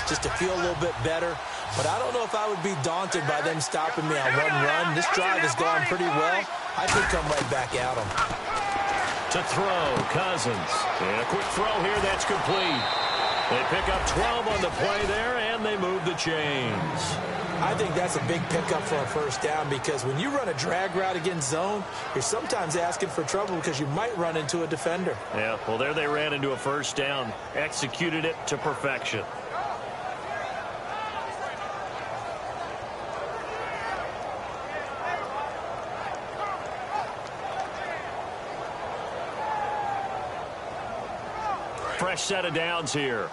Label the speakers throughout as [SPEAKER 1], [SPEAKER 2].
[SPEAKER 1] just to feel a little bit better. But I don't know if I would be daunted by them stopping me on one run. This drive has gone pretty well. I could come right back at them.
[SPEAKER 2] To throw, Cousins. And a quick throw here, that's complete. They pick up 12 on the play there, and they move the chains.
[SPEAKER 1] I think that's a big pickup for a first down because when you run a drag route against zone, you're sometimes asking for trouble because you might run into a defender.
[SPEAKER 2] Yeah, well, there they ran into a first down. Executed it to perfection. Fresh set of downs here.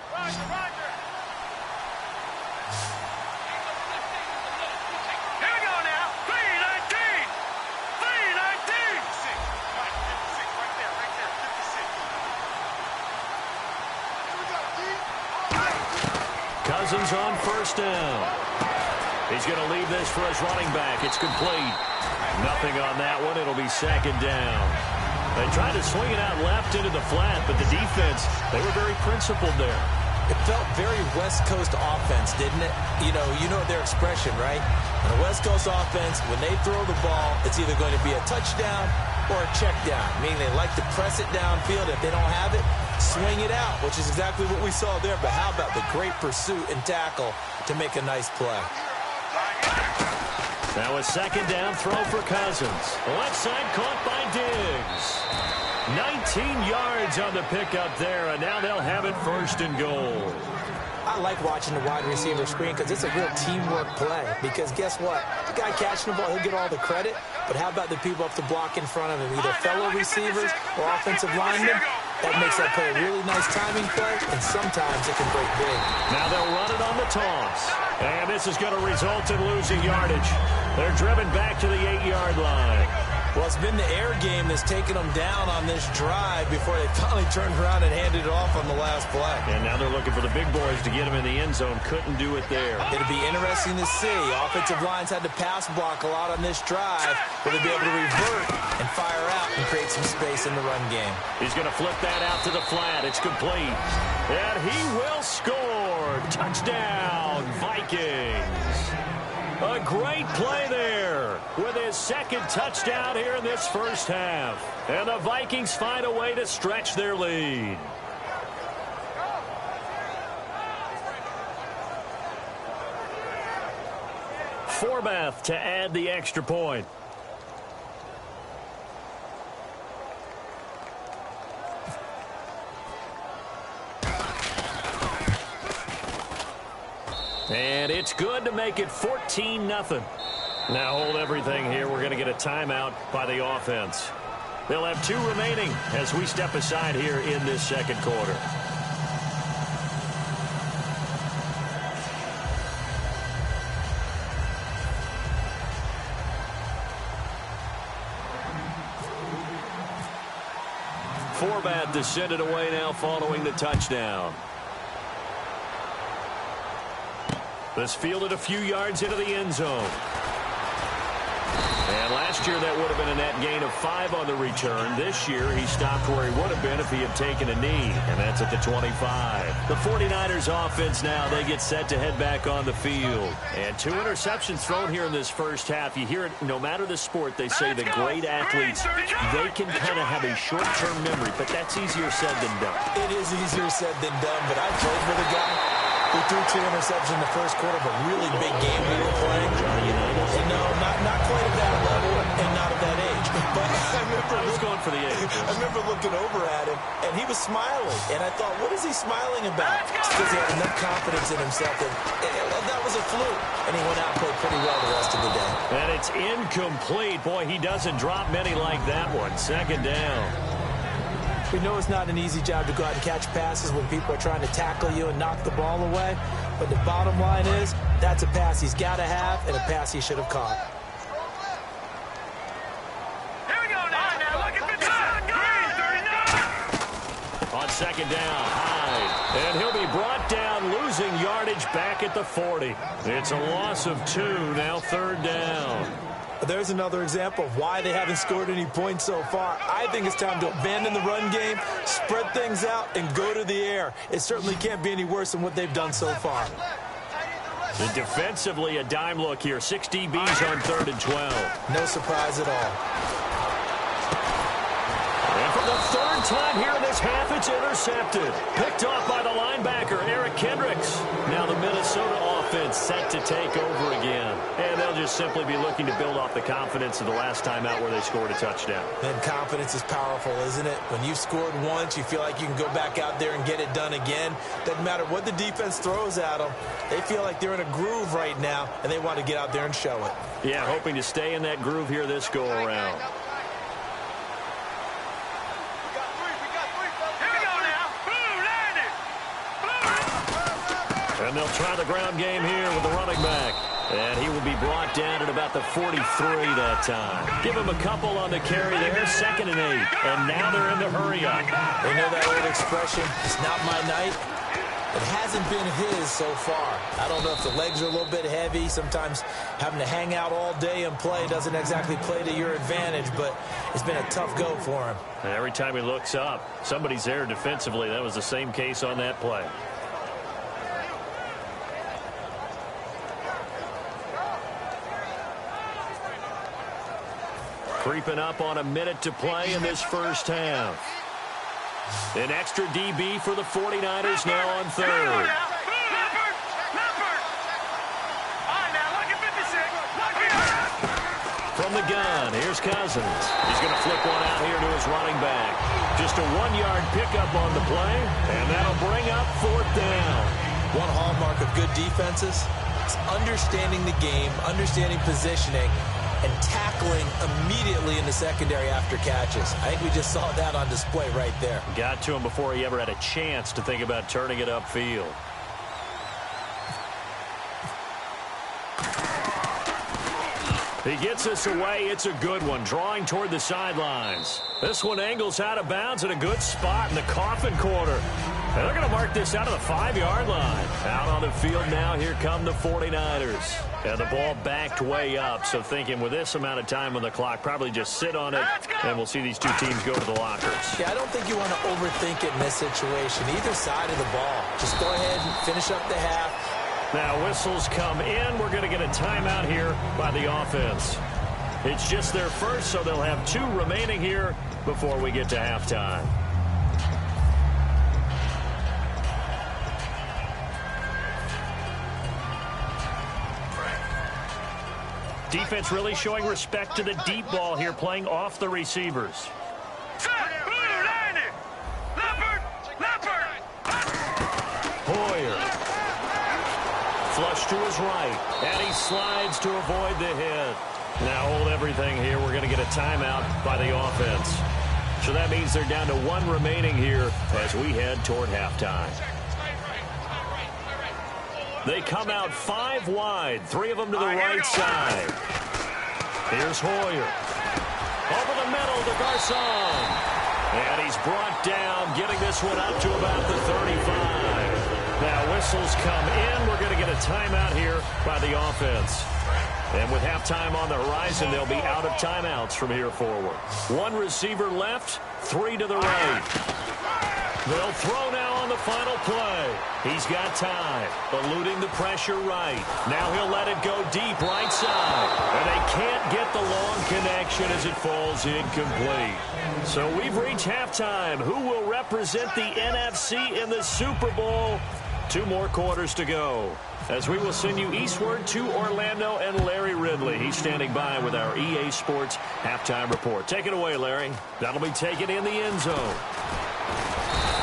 [SPEAKER 2] Cousins on first down. He's going to leave this for his running back. It's complete. Nothing on that one. It'll be second down. They tried to swing it out left into the flat, but the defense, they were very principled there.
[SPEAKER 1] It felt very West Coast offense, didn't it? You know their expression, right? On a West Coast offense, when they throw the ball, it's either going to be a touchdown or a check down, meaning they like to press it downfield. If they don't have it, swing it out, which is exactly what we saw there. But how about the great pursuit and tackle to make a nice play?
[SPEAKER 2] Now a second down throw for Cousins. Left side caught by Diggs. 19 yards on the pickup there, and now they'll have it first and goal.
[SPEAKER 1] I like watching the wide receiver screen because it's a real teamwork play. Because guess what? The guy catching the ball, he'll get all the credit. But how about the people up the block in front of him, either fellow receivers or offensive linemen? That makes that play a really nice timing play, and sometimes it can break big.
[SPEAKER 2] Now they'll run it on the toss. And this is going to result in losing yardage. They're driven back to the 8-yard line.
[SPEAKER 1] Well, it's been the air game that's taken them down on this drive before they finally turned around and handed it off on the last play.
[SPEAKER 2] And now they're looking for the big boys to get them in the end zone. Couldn't do it there.
[SPEAKER 1] It'll be interesting to see. Offensive lines had to pass block a lot on this drive. Will they be able to revert and fire out and create some space in the run game?
[SPEAKER 2] He's going to flip that out to the flat. It's complete. And he will score. Touchdown, Vikings. A great play there with his second touchdown here in this first half. And the Vikings find a way to stretch their lead. Forbath to add the extra point. And it's good to make it 14-0. Now hold everything here. We're going to get a timeout by the offense. They'll have 2 remaining as we step aside here in this second quarter. Forbath to send it away now following the touchdown. This fielded a few yards into the end zone. And last year that would have been a net gain of 5 on the return. This year he stopped where he would have been if he had taken a knee, and that's at the 25. The 49ers offense now, they get set to head back on the field. And 2 interceptions thrown here in this first half. You hear it, no matter the sport, they say the great athletes, they can kind of have a short-term memory, but that's easier said than done.
[SPEAKER 1] It is easier said than done, but I played with a guy who threw 2 interceptions in the first quarter of a really big game we were playing. No, not quite at that level and not at that age. But I was
[SPEAKER 2] going for the age.
[SPEAKER 1] I remember looking over at him, and he was smiling. And I thought, what is he smiling about? Because he had enough confidence in himself that was a fluke. And he went out and played pretty well the rest of the day.
[SPEAKER 2] And it's incomplete. Boy, he doesn't drop many like that one. Second down.
[SPEAKER 1] We know it's not an easy job to go out and catch passes when people are trying to tackle you and knock the ball away. But the bottom line is, that's a pass he's got to have and a pass he should have caught.
[SPEAKER 3] Here we go now. Look at the
[SPEAKER 2] on second down, Hyde. And he'll be brought down, losing yardage back at the 40. It's a loss of 2, now third down.
[SPEAKER 1] There's another example of why they haven't scored any points so far. I think it's time to abandon the run game, spread things out, and go to the air. It certainly can't be any worse than what they've done so far.
[SPEAKER 2] And defensively, a dime look here. 6 DBs on 3rd and 12.
[SPEAKER 1] No surprise at all.
[SPEAKER 2] And for the 3rd time here in this half, it's intercepted. Picked off by the linebacker, Eric Kendricks. Now the Minnesota offense set to take over again. And they'll just simply be looking to build off the confidence of the last time out where they scored a touchdown.
[SPEAKER 1] And confidence is powerful, isn't it? When you've scored once, you feel like you can go back out there and get it done again. Doesn't matter what the defense throws at them. They feel like they're in a groove right now, and they want to get out there and show it.
[SPEAKER 2] Yeah, hoping to stay in that groove here this go-around. And they'll try the ground game here with the running back. And he will be brought down at about the 43 that time. Give him a couple on the carry there, 2nd and 8. And now they're in the hurry up.
[SPEAKER 1] They know that old expression, it's not my night. It hasn't been his so far. I don't know if the legs are a little bit heavy. Sometimes having to hang out all day and play doesn't exactly play to your advantage, but it's been a tough go for him.
[SPEAKER 2] And every time he looks up, somebody's there defensively. That was the same case on that play. Creeping up on a minute to play in this first half. An extra DB for the 49ers now on 3rd. From the gun, here's Cousins. He's going to flip one out here to his running back. Just a 1-yard pickup on the play, and that'll bring up 4th down.
[SPEAKER 1] One hallmark of good defenses is understanding the game, understanding positioning, and tackling immediately in the secondary after catches. I think we just saw that on display right there.
[SPEAKER 2] Got to him before he ever had a chance to think about turning it upfield. He gets us away. It's a good one, drawing toward the sidelines. This one angles out of bounds at a good spot in the coffin corner. And they're going to mark this out of the 5-yard line. Out on the field now, here come the 49ers. And the ball backed way up, so thinking with this amount of time on the clock, probably just sit on it, and we'll see these two teams go to the lockers.
[SPEAKER 1] Yeah, I don't think you want to overthink it in this situation, either side of the ball. Just go ahead and finish up the half.
[SPEAKER 2] Now whistles come in. We're going to get a timeout here by the offense. It's just their first, so they'll have 2 remaining here before we get to halftime. Defense really showing respect to the deep ball here, playing off the receivers. Hoyer. Flush to his right, and he slides to avoid the hit. Now hold everything here. We're going to get a timeout by the offense. So that means they're down to 1 remaining here as we head toward halftime. They come out 5 wide, 3 of them to the right side. Here's Hoyer. Over the middle to Garcon. And he's brought down, getting this one up to about the 35. Now whistles come in. We're going to get a timeout here by the offense. And with halftime on the horizon, they'll be out of timeouts from here forward. 1 receiver left, 3 to the right. They'll throw now on the final play. He's got time, eluding the pressure right. Now he'll let it go deep right side. And they can't get the long connection as it falls incomplete. So we've reached halftime. Who will represent the NFC in the Super Bowl? 2 more quarters to go, as we will send you eastward to Orlando and Larry Ridley. He's standing by with our EA Sports halftime report. Take it away, Larry. That'll be taken in the end zone.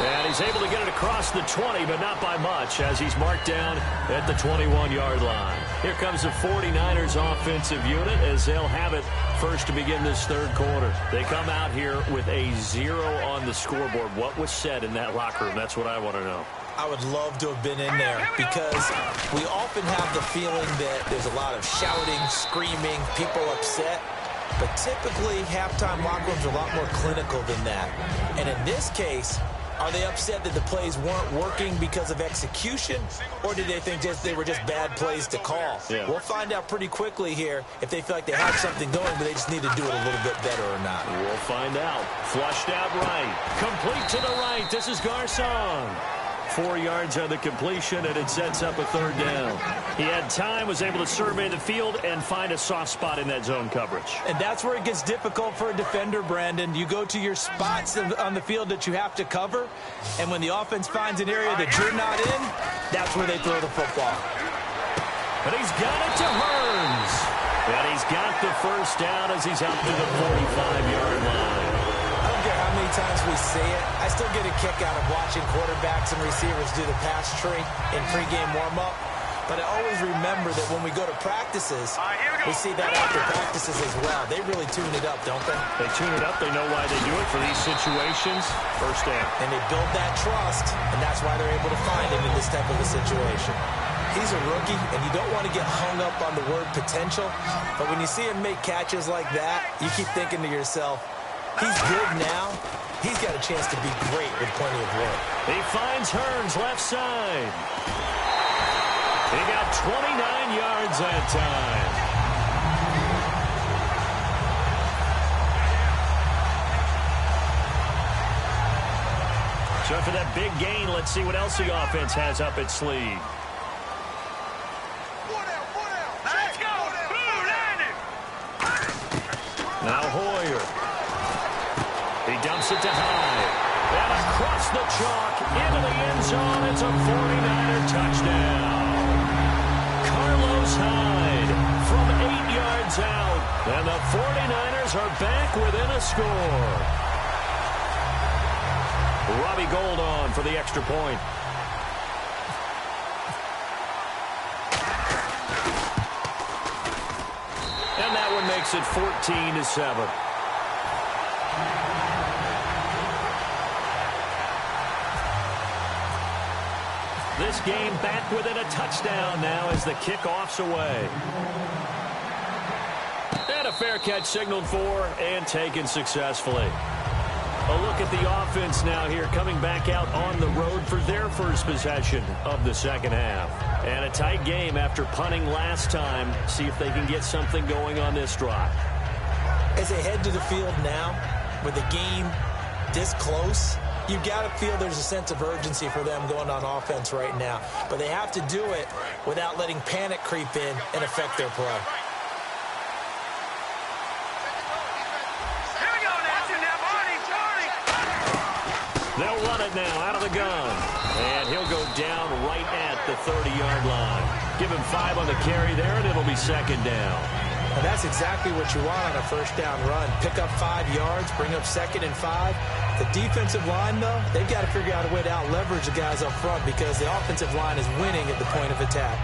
[SPEAKER 2] And he's able to get it across the 20, but not by much, as he's marked down at the 21-yard line. Here comes the 49ers offensive unit as they'll have it first to begin this 3rd quarter. They come out here with a 0 on the scoreboard. What was said in that locker room? That's what I want to know.
[SPEAKER 1] I would love to have been in there, because we often have the feeling that there's a lot of shouting, screaming, people upset. But typically, halftime locker rooms are a lot more clinical than that. And in this case, Are they upset that the plays weren't working because of execution, or did they think they were just bad plays to call?
[SPEAKER 2] Yeah.
[SPEAKER 1] We'll find out pretty quickly here if they feel like they have something going, but they just need to do it a little bit better or not.
[SPEAKER 2] We'll find out. Flushed out right. Complete to the right. This is Garcon. 4 yards on the completion, and it sets up a third down. He had time, was able to survey the field and find a soft spot in that zone coverage.
[SPEAKER 1] And that's where it gets difficult for a defender, Brandon. You go to your spots on the field that you have to cover, and when the offense finds an area that you're not in, that's where they throw the football.
[SPEAKER 2] But he's got it to Hearns. And he's got the first down as he's out to the 45-yard line.
[SPEAKER 1] I don't care how many times we see it. I still get a kick out of watching quarterbacks and receivers do the pass tree in pregame warm-up. But I always remember that when we go to practices, we see that after practices as well. They really tune it up, don't they?
[SPEAKER 2] They tune it up. They know why they do it for these situations. First down.
[SPEAKER 1] And they build that trust, and that's why they're able to find him in this type of a situation. He's a rookie, and you don't want to get hung up on the word potential. But when you see him make catches like that, you keep thinking to yourself, he's good now. He's got a chance to be great with plenty of work.
[SPEAKER 2] He finds Hearns left side. He got 29 yards that time. So for that big gain, let's see what else the offense has up its sleeve.
[SPEAKER 3] Let's go.
[SPEAKER 2] Now Hoyer. He dumps it to Hyde. And across the chalk into the end zone. It's a 49er touchdown. Carlos Hyde from 8 yards out. And the 49ers are back within a score. Robbie Gould on for the extra point. And that one makes it 14-7. This game back within a touchdown now as the kickoff's away. And a fair catch signaled for and taken successfully. A look at the offense now here coming back out on the road for their first possession of the second half. And a tight game after punting last time. See if they can get something going on this drive.
[SPEAKER 1] As they head to the field now, with the game this close, you've got to feel there's a sense of urgency for them going on offense right now. But they have to do it without letting panic creep in and affect their play.
[SPEAKER 3] Here we go now.
[SPEAKER 2] They'll run it now out of the gun. And he'll go down right at the 30-yard line. Give him 5 on the carry there, and it'll be second down.
[SPEAKER 1] And that's exactly what you want on a first down run. Pick up 5 yards, bring up 2nd and 5. The defensive line, though, they've got to figure out a way to out-leverage the guys up front because the offensive line is winning at the point of attack.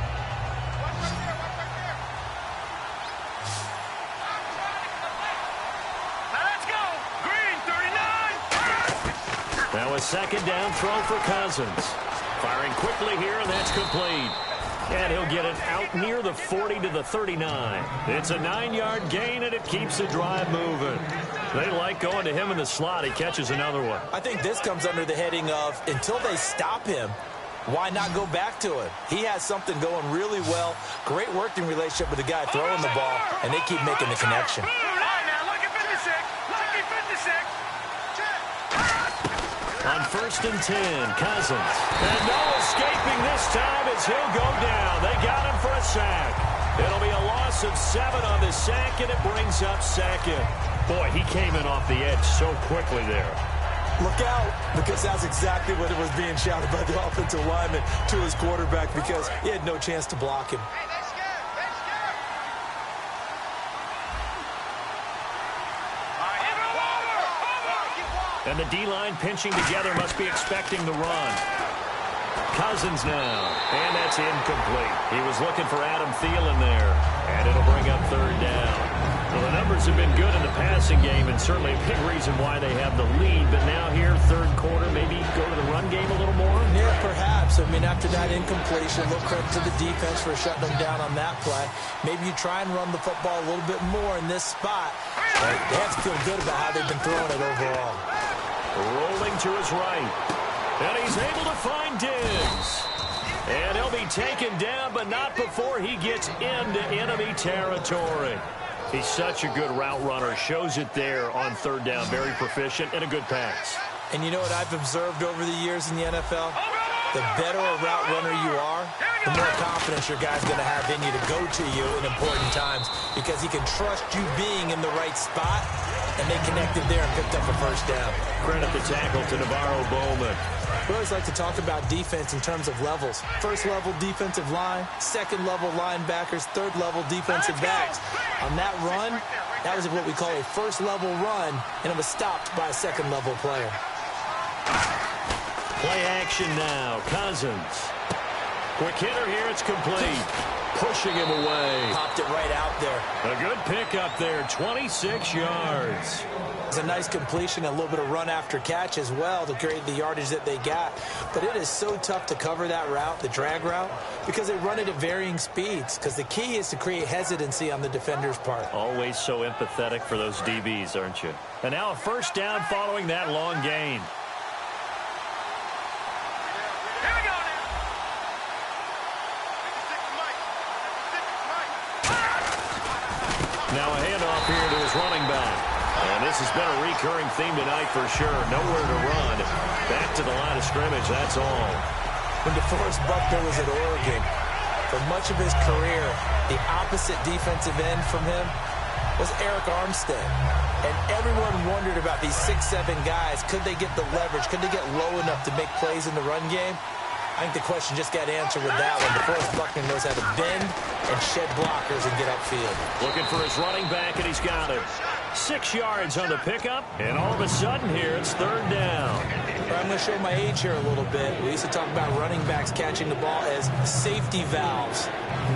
[SPEAKER 3] Let's go. Green, 39.
[SPEAKER 2] Now a second down throw for Cousins. Firing quickly here, and that's complete. And he'll get it out near the 40 to the 39. It's a 9-yard gain, and it keeps the drive moving. They like going to him in the slot. He catches another one.
[SPEAKER 1] I think this comes under the heading of, until they stop him, why not go back to it? He has something going really well. Great working relationship with the guy throwing the ball, and they keep making the connection.
[SPEAKER 3] All right, now, lucky 56. Lucky 56.
[SPEAKER 2] On 1st and 10, Cousins. And no escaping this time as he'll go down. They got him for a sack. It'll be a loss of 7 on the sack, and it brings up 2nd. Boy, he came in off the edge so quickly there.
[SPEAKER 1] Look out, because that's exactly what it was being shouted by the offensive lineman to his quarterback because he had no chance to block him.
[SPEAKER 2] And the D-line pinching together must be expecting the run. Cousins now. And that's incomplete. He was looking for Adam Thielen there. And it'll bring up 3rd down. Well, the numbers have been good in the passing game and certainly a big reason why they have the lead. But now here, 3rd quarter, maybe go to the run game a little more?
[SPEAKER 1] Yeah, perhaps. I mean, after that incompletion, a little credit to the defense for shutting them down on that play. Maybe you try and run the football a little bit more in this spot. They have to feel good about how they've been throwing it overall.
[SPEAKER 2] Rolling to his right. And he's able to find Diggs. And he'll be taken down, but not before he gets into enemy territory. He's such a good route runner. Shows it there on third down. Very proficient and a good pass.
[SPEAKER 1] And you know what I've observed over the years in the NFL? The better a route runner you are, the more confidence your guy's going to have in you to go to you in important times because he can trust you being in the right spot, and they connected there and picked up a first down.
[SPEAKER 2] Credit the tackle to Navarro Bowman.
[SPEAKER 1] We always like to talk about defense in terms of levels. First level defensive line, second level linebackers, third level defensive backs. On that run, that was what we call a first level run, and it was stopped by a second level player.
[SPEAKER 2] Play action now. Cousins. Quick hitter here. It's complete. Pushing him away.
[SPEAKER 1] Popped it right out there.
[SPEAKER 2] A good pickup there. 26 yards.
[SPEAKER 1] It's a nice completion, a little bit of run after catch as well to create the yardage that they got. But it is so tough to cover that route, the drag route, because they run it at varying speeds. Because the key is to create hesitancy on the defender's part.
[SPEAKER 2] Always so empathetic for those DBs, aren't you? And now a first down following that long gain. Now a handoff here to his running back. And this has been a recurring theme tonight for sure. Nowhere to run. Back to the line of scrimmage, that's all.
[SPEAKER 1] When DeForest Buckner was at Oregon, for much of his career, the opposite defensive end from him was Eric Armstead. And everyone wondered about these 6'7" guys. Could they get the leverage? Could they get low enough to make plays in the run game? I think the question just got answered with that one. DeForest Buckner knows how to bend and shed blockers and get upfield.
[SPEAKER 2] Looking for his running back, and he's got it. 6 yards on the pickup, and all of a sudden here it's third down.
[SPEAKER 1] I'm going to show my age here a little bit. We used to talk about running backs catching the ball as safety valves.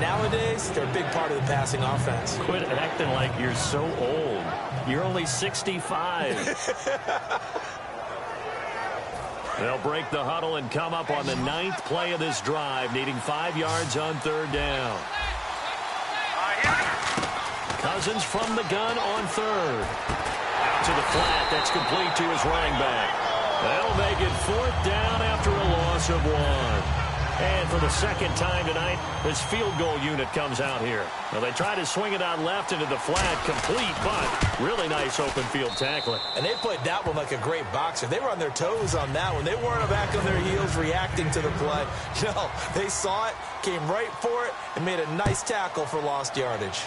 [SPEAKER 1] Nowadays, they're a big part of the passing offense.
[SPEAKER 2] Quit acting like you're so old. You're only 65. They'll break the huddle and come up on the 9th play of this drive, needing 5 yards on third down. Cousins from the gun on third. Out to the flat. That's complete to his running back. That'll make it fourth down after a loss of 1. And for the second time tonight, this field goal unit comes out here. Now they try to swing it out left into the flat, complete, but really nice open field tackling.
[SPEAKER 1] And they played that one like a great boxer. They were on their toes on that one. They weren't back on their heels reacting to the play. No, they saw it, came right for it, and made a nice tackle for lost yardage.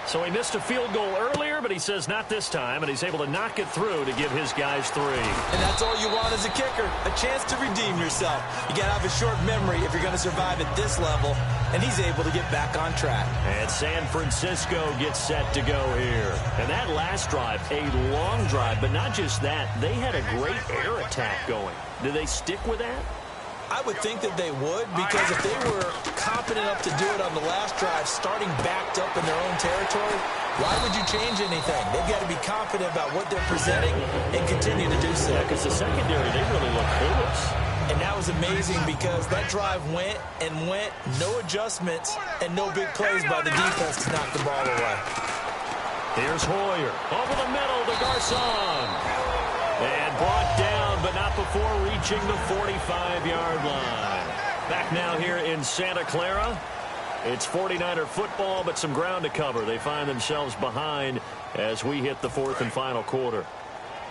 [SPEAKER 2] So he missed a field goal earlier, but he says not this time, and he's able to knock it through to give his guys 3.
[SPEAKER 1] And that's all you want as a kicker, a chance to redeem yourself. You got to have a short memory if you're going to survive at this level, and he's able to get back on track.
[SPEAKER 2] And San Francisco gets set to go here. And that last drive, a long drive, but not just that, they had a great air attack going. Do they stick with that?
[SPEAKER 1] I would think that they would, because if they were confident enough to do it on the last drive, starting backed up in their own territory, why would you change anything? They've got to be confident about what they're presenting and continue to do so.
[SPEAKER 2] Yeah, because the secondary, they really look clueless.
[SPEAKER 1] And that was amazing because that drive went and went, no adjustments, and no big plays by the defense to knock the ball away.
[SPEAKER 2] Here's Hoyer. Over the middle to Garcon. And brought down, but not before reaching the 45-yard line. Back now here in Santa Clara. It's 49er football, but some ground to cover. They find themselves behind as we hit the fourth and final quarter.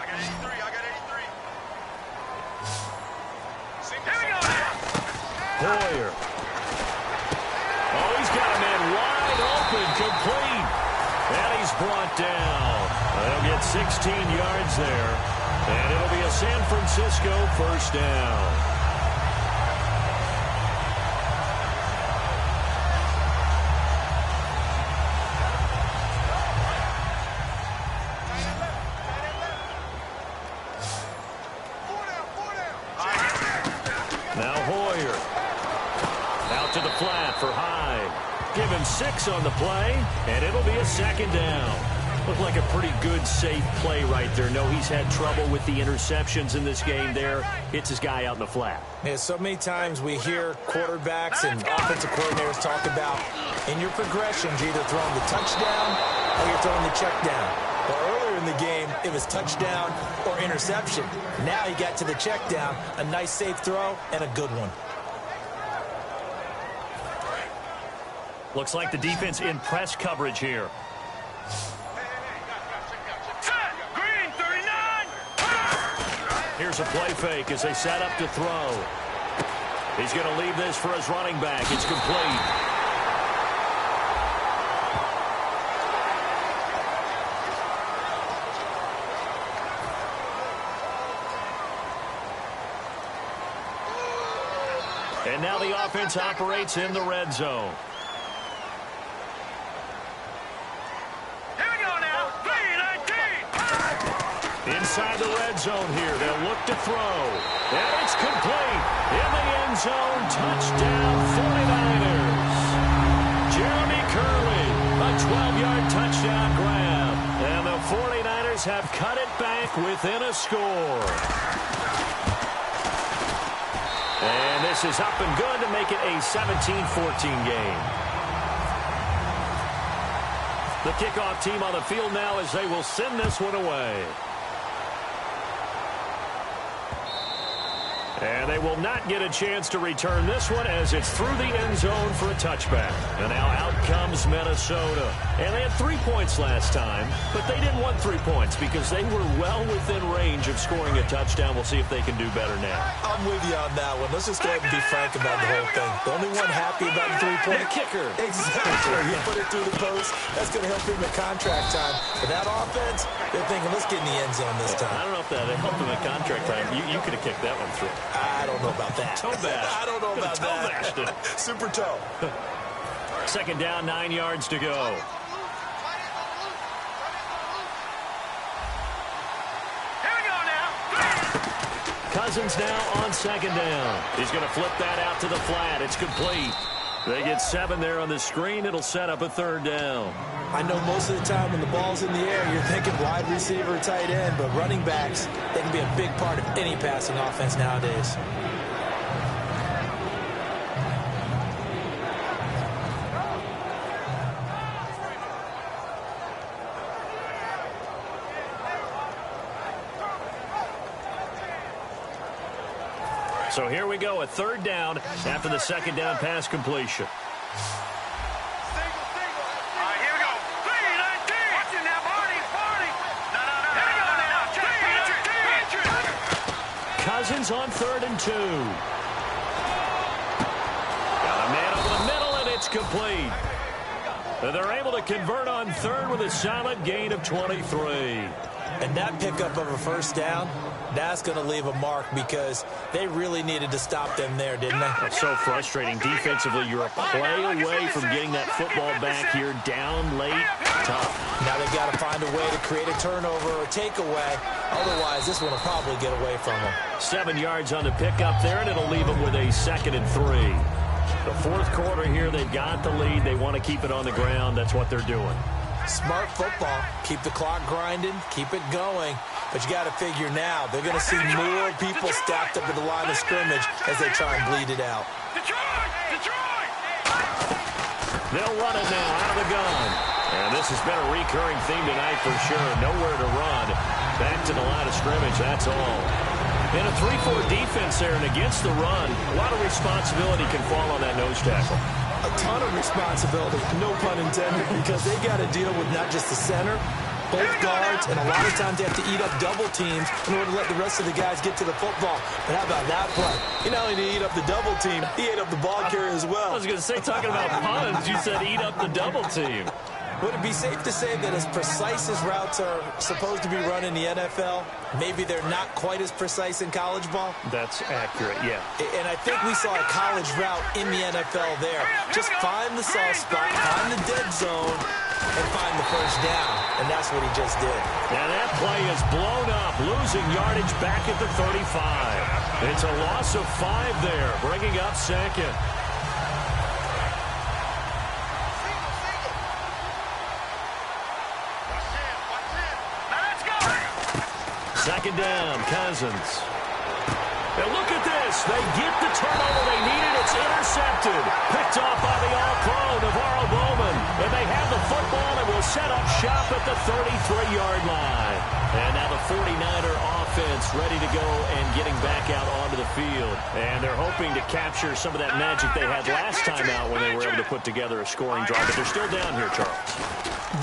[SPEAKER 3] I got 83. Here we go.
[SPEAKER 2] Hoyer. Oh, he's got a man wide open, complete. And he's brought down. They'll get 16 yards there. And it'll be a San Francisco first down. Now Hoyer. Out to the flat for Hyde. Give him 6 on the play, and it'll be a second down. Looked like a pretty good, safe play right there. No, he's had trouble with the interceptions in this game there. Hits his guy out in the flat.
[SPEAKER 1] Yeah, so many times we hear quarterbacks and offensive coordinators talk about in your progressions, you're either throwing the touchdown or you're throwing the check down. Well, earlier in the game, it was touchdown or interception. Now he got to the check down, a nice safe throw, and a good one.
[SPEAKER 2] Looks like the defense in press coverage here.
[SPEAKER 3] Green 39.
[SPEAKER 2] Here's a play fake as they set up to throw. He's going to leave this for his running back. It's complete. And now the offense operates in the red zone.
[SPEAKER 3] Here we go now. 3-19.
[SPEAKER 2] Inside the red zone here. They'll look to throw. And it's complete. In the end zone. Touchdown 49ers. Jeremy Curley. A 12-yard touchdown grab. And the 49ers have cut it back within a score. And this is up and good to make it a 17-14 game. The kickoff team on the field now as they will send this one away. And they will not get a chance to return this one as it's through the end zone for a touchback. And now out comes Minnesota. And they had 3 points last time, but they didn't want 3 points because they were well within range of scoring a touchdown. We'll see if they can do better now.
[SPEAKER 1] I'm with you on that one. Let's just go ahead and be frank about the whole thing. The only one happy about the 3-point
[SPEAKER 2] kicker.
[SPEAKER 1] Exactly. You put it through the post. That's going to help him at contract time. But that offense, they're thinking, let's get in the end zone this time.
[SPEAKER 2] I don't know if that helped him at contract time. You could have kicked that one through.
[SPEAKER 1] I don't know about that.
[SPEAKER 2] Toe bash.
[SPEAKER 1] I don't know about that. Super toe.
[SPEAKER 2] Second down, 9 yards to go.
[SPEAKER 3] Here we go now.
[SPEAKER 2] Cousins now on second down. He's going to flip that out to the flat. It's complete. They get 7 there on the screen. It'll set up a third down.
[SPEAKER 1] I know most of the time when the ball's in the air, you're thinking wide receiver, tight end, but running backs, they can be a big part of any passing offense nowadays.
[SPEAKER 2] So here we go, a third down after the second down pass completion.
[SPEAKER 3] Here we go. 3-19. Watch it now, Barney. No. Here we go now. Patriot.
[SPEAKER 2] Cousins on 3rd and 2. Got a man over the middle, and it's complete. And they're able to convert on 3rd with a solid gain of 23.
[SPEAKER 1] And that pickup of a first down, that's going to leave a mark because they really needed to stop them there, didn't they?
[SPEAKER 2] That's so frustrating. Defensively, you're a play away from getting that football back here down late. Tough.
[SPEAKER 1] Now they've got to find a way to create a turnover or takeaway. Otherwise, this one will probably get away from them.
[SPEAKER 2] 7 yards on the pickup there, and it'll leave them with a 2nd and 3. The fourth quarter here, they've got the lead. They want to keep it on the ground. That's what they're doing.
[SPEAKER 1] Smart football. Keep the clock grinding. Keep it going. But you got to figure now, they're going to see more people stacked up at the line of scrimmage as they try and bleed it out.
[SPEAKER 3] Detroit!
[SPEAKER 2] They'll run it now out of the gun. And this has been a recurring theme tonight for sure. Nowhere to run. Back to the line of scrimmage, that's all. In a 3-4 defense there and against the run, a lot of responsibility can fall on that nose tackle.
[SPEAKER 1] A ton of responsibility, no pun intended, because they got to deal with not just the center, both guards, and a lot of times they have to eat up double teams in order to let the rest of the guys get to the football. But how about that play? He not only did he eat up the double team, he ate up the ball carrier as well.
[SPEAKER 2] I was going to say, talking about puns, you said eat up the double team.
[SPEAKER 1] Would it be safe to say that as precise as routes are supposed to be run in the NFL, maybe they're not quite as precise in college ball?
[SPEAKER 2] That's accurate, yeah.
[SPEAKER 1] And I think we saw a college route in the NFL there. Just find the soft spot, find the dead zone, and find the first down. And that's what he just did.
[SPEAKER 2] And that play is blown up, losing yardage back at the 35. It's a loss of 5 there, bringing up 2nd. Second down, Cousins. And look at this. They get the turnover they needed. It's intercepted. Picked off by the all-pro, Navarro Bowman. And they have the football and will set up shop at the 33 3-yard line. And now the 49er offense ready to go and getting back out onto the field. And they're hoping to capture some of that magic they had last time out when they were able to put together a scoring drive. But they're still down here, Charles.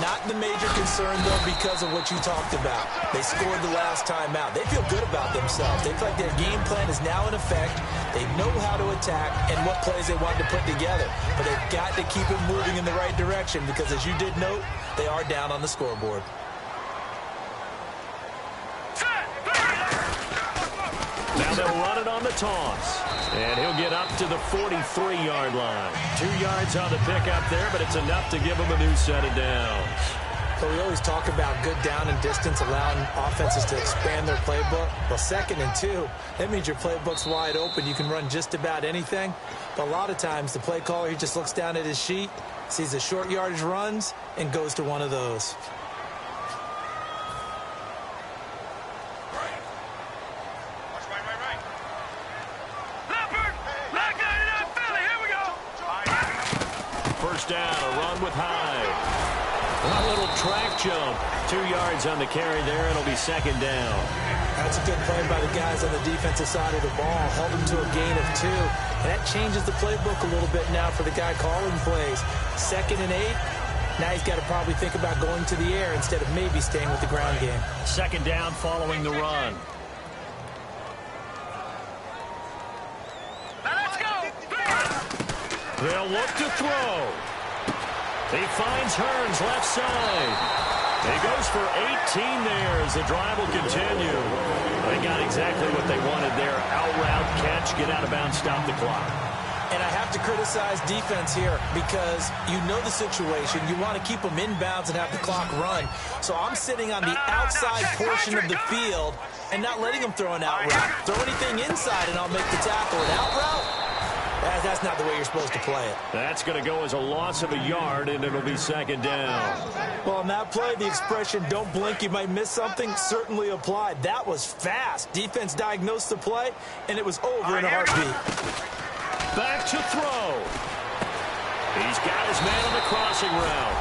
[SPEAKER 1] Not the major concern, though, because of what you talked about. They scored the last time out. They feel good about themselves. They feel like their game plan is now in effect. They know how to attack and what plays they want to put together. But they've got to keep it moving in the right direction because, as you did note, they are down on the scoreboard.
[SPEAKER 2] Now they'll run it on the toss. And he'll get up to the 43-yard line. 2 yards on the pickup there, but it's enough to give him a new set of downs.
[SPEAKER 1] So we always talk about good down and distance, allowing offenses to expand their playbook. Well, 2nd and 2, that means your playbook's wide open. You can run just about anything. But a lot of times, the play caller, he just looks down at his sheet, sees the short yardage runs, and goes to one of those.
[SPEAKER 2] Down, a run with Hyde. A little track jump. 2 yards on the carry there. It'll be 2nd down.
[SPEAKER 1] That's a good play by the guys on the defensive side of the ball. Held them to a gain of 2. And that changes the playbook a little bit now for the guy calling plays. 2nd and 8. Now he's got to probably think about going to the air instead of maybe staying with the ground game.
[SPEAKER 2] 2nd down following the run. They'll look to throw. He finds Hearns left side. He goes for 18 there as the drive will continue. They got exactly what they wanted there. Out route, catch, get out of bounds, stop the clock.
[SPEAKER 1] And I have to criticize defense here because you know the situation. You want to keep them inbounds and have the clock run. So I'm sitting on the outside portion of the field and not letting them throw an out route. Throw anything inside and I'll make the tackle. An out route? That's not the way you're supposed to play it.
[SPEAKER 2] That's going to go as a loss of a yard, and it'll be 2nd down.
[SPEAKER 1] Well, on that play, the expression, don't blink, you might miss something, certainly applied. That was fast. Defense diagnosed the play, and it was over in a heartbeat.
[SPEAKER 2] Back to throw. He's got his man on the crossing route.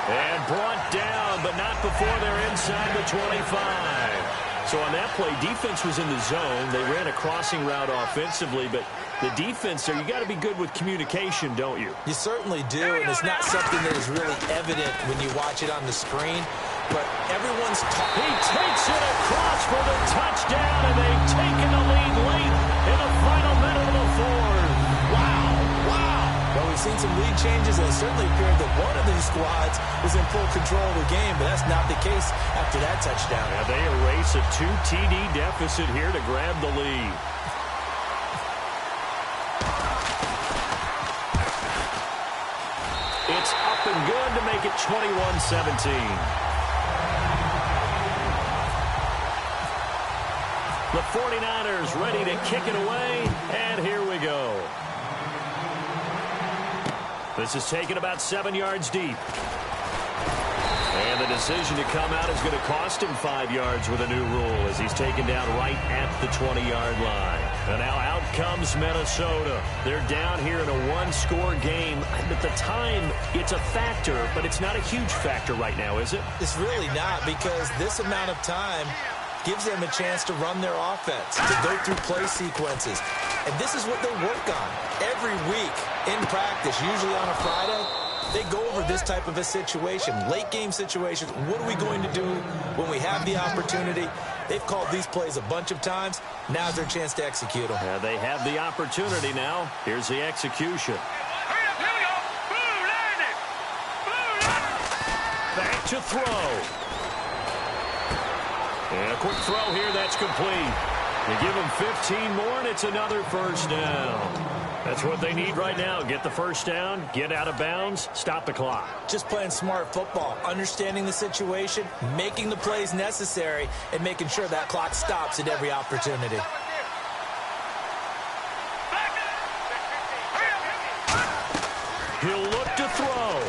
[SPEAKER 2] And brought down, but not before they're inside the 25. So on that play, defense was in the zone. They ran a crossing route offensively, but the defense there, you got to be good with communication, don't you?
[SPEAKER 1] You certainly do, and it's not something that is really evident when you watch it on the screen, but everyone's talking.
[SPEAKER 2] He takes it across for the touchdown, and they've taken the lead late in the final minute of the 4th. Wow, wow.
[SPEAKER 1] Well, we've seen some lead changes, and it certainly appeared that one of these squads was in full control of the game, but that's not the case after that touchdown.
[SPEAKER 2] Yeah, they erase a 2 TD deficit here to grab the lead. It's up and good to make it 21-17. The 49ers ready to kick it away, and here we go. This is taken about 7 yards deep. And the decision to come out is going to cost him 5 yards with a new rule as he's taken down right at the 20-yard line. And now out comes Minnesota. They're down here in a one-score game. At the time, it's a factor, but it's not a huge factor right now, is it?
[SPEAKER 1] It's really not, because this amount of time gives them a chance to run their offense, to go through play sequences. And this is what they work on every week in practice, usually on a Friday. They go over this type of a situation, late game situations. What are we going to do when we have the opportunity? They've called these plays a bunch of times. Now's their chance to execute them.
[SPEAKER 2] Yeah, they have the opportunity now. Here's the execution. Back to throw. And a quick throw here, that's complete. You give them 15 more, and it's another first down. That's what they need right now. Get the first down, get out of bounds, stop the clock.
[SPEAKER 1] Just playing smart football, understanding the situation, making the plays necessary, and making sure that clock stops at every opportunity.
[SPEAKER 2] He'll look to throw.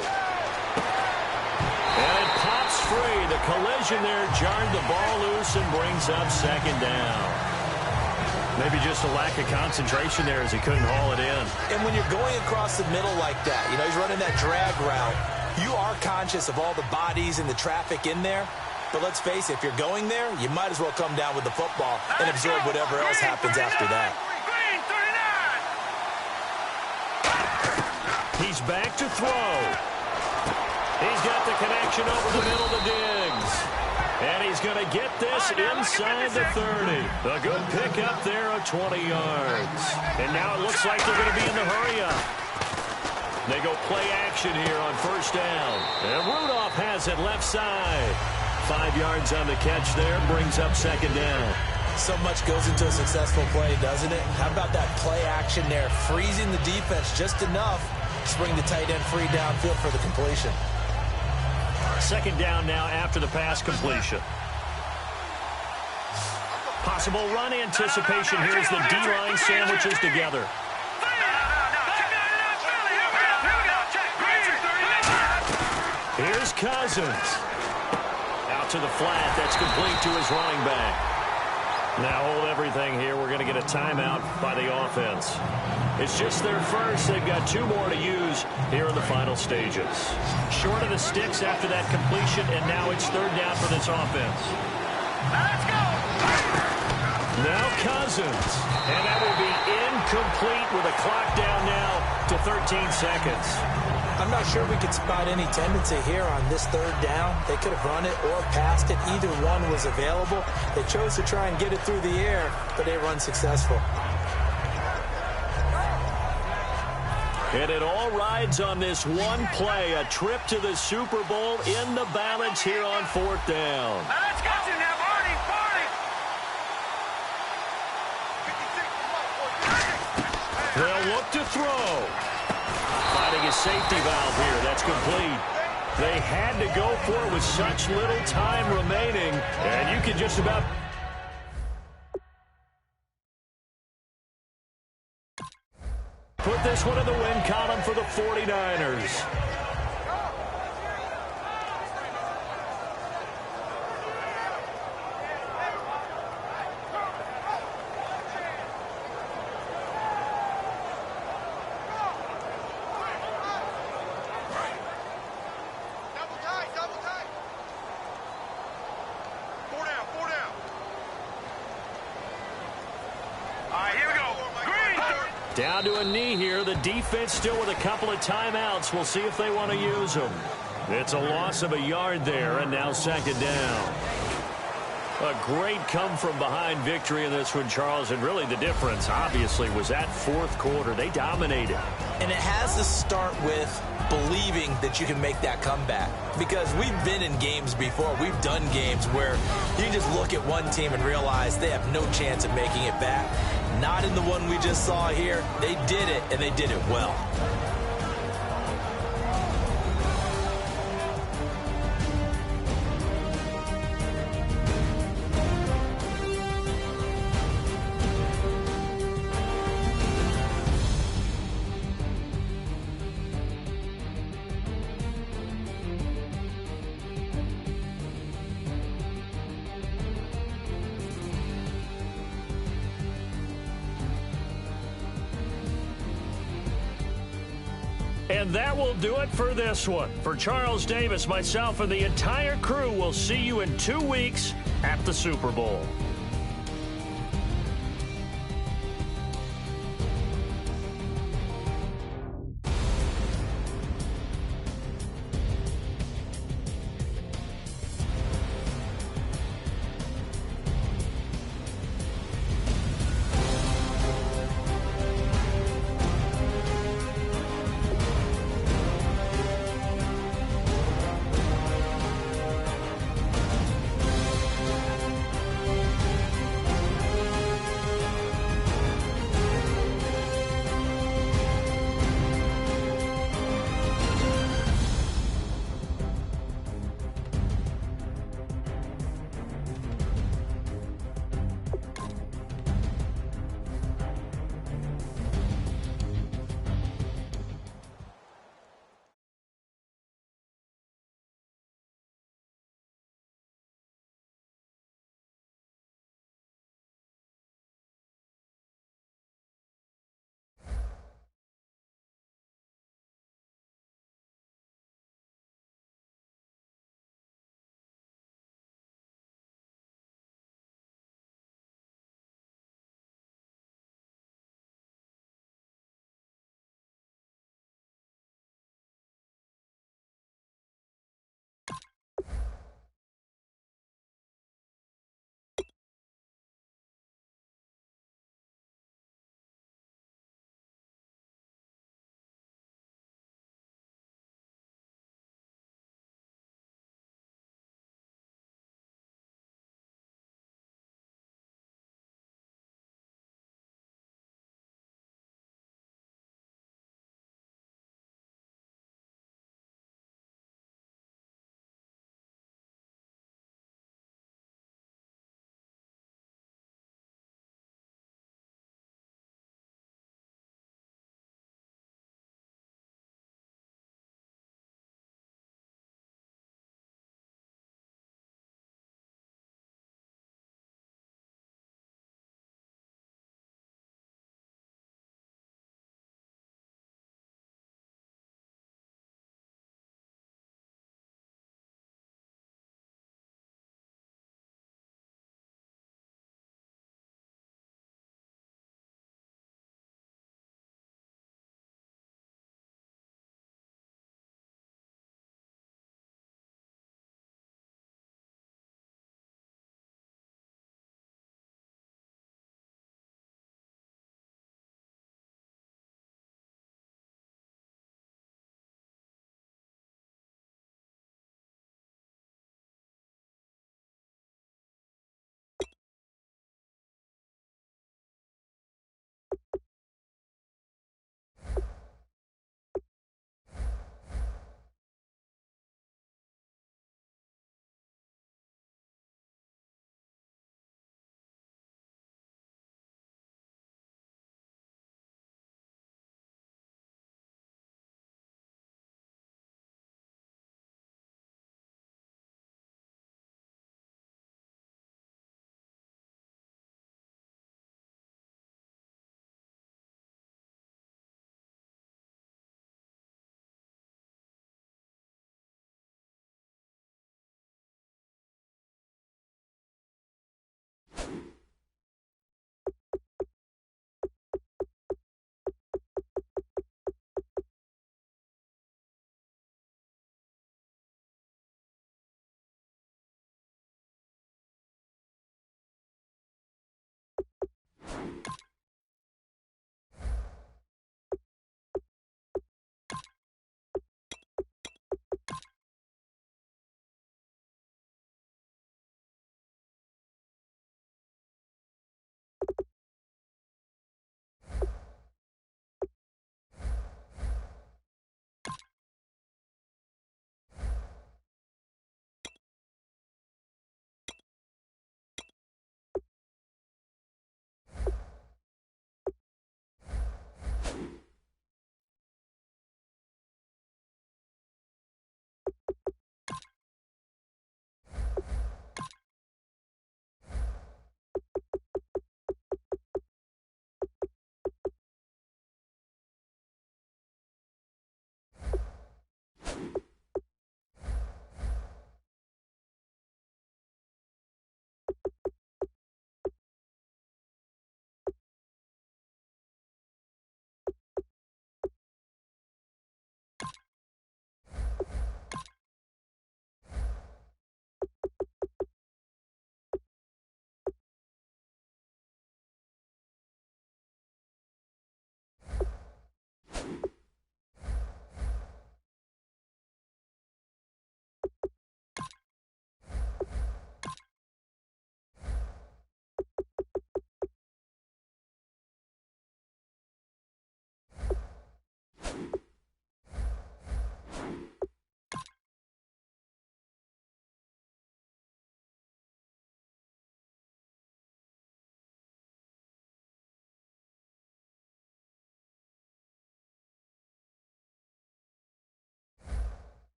[SPEAKER 2] And it pops free. The collision there jarred the ball loose and brings up second down. Maybe just a lack of concentration there as he couldn't haul it in.
[SPEAKER 1] And when you're going across the middle like that, he's running that drag route, you are conscious of all the bodies and the traffic in there. But let's face it, if you're going there, you might as well come down with the football and absorb whatever else happens after that.
[SPEAKER 3] Green 39.
[SPEAKER 2] He's back to throw. He's got the connection over the middle to Diggs. And he's going to get this inside the 30. A good pickup there of 20 yards. And now it looks like they're going to be in the hurry-up. They go play action here on first down. And Rudolph has it left side. 5 yards on the catch there, brings up second down.
[SPEAKER 1] So much goes into a successful play, doesn't it? How about that play action there, freezing the defense just enough to bring the tight end free downfield for the completion.
[SPEAKER 2] Second down now after the pass completion. Possible run anticipation here as the D-line sandwiches together. Here's Cousins. Out to the flat. That's complete to his running back. Now hold everything here. We're going to get a timeout by the offense. It's just their first. They've got 2 more to use here in the final stages. Short of the sticks after that completion, and now it's third down for this offense.
[SPEAKER 3] Let's go.
[SPEAKER 2] Now Cousins. And that will be incomplete with a clock down now to 13 seconds.
[SPEAKER 1] I'm not sure we could spot any tendency here on this third down. They could have run it or passed it. Either one was available. They chose to try and get it through the air, but they were unsuccessful.
[SPEAKER 2] And it all rides on this one play, a trip to the Super Bowl in the balance here on fourth down.
[SPEAKER 3] Let's go. Now, Barney, Barney.
[SPEAKER 2] They'll look to throw. Finding a safety valve here. That's complete. They had to go for it with such little time remaining, and you can just about... put this one in the win column for the 49ers. Down to a knee here. The defense still with a couple of timeouts. We'll see if they want to use them. It's a loss of a yard there, and now second down. A great come-from-behind victory in this one, Charles, and really the difference, obviously, was that fourth quarter. They dominated.
[SPEAKER 1] And it has to start with believing that you can make that comeback. Because we've been in games before. We've done games where you can just look at one team and realize they have no chance of making it back. Not in the one we just saw here. They did it, and they did it well.
[SPEAKER 2] And that will do it for this one. For Charles Davis, myself, and the entire crew, will see you in 2 weeks at the Super Bowl.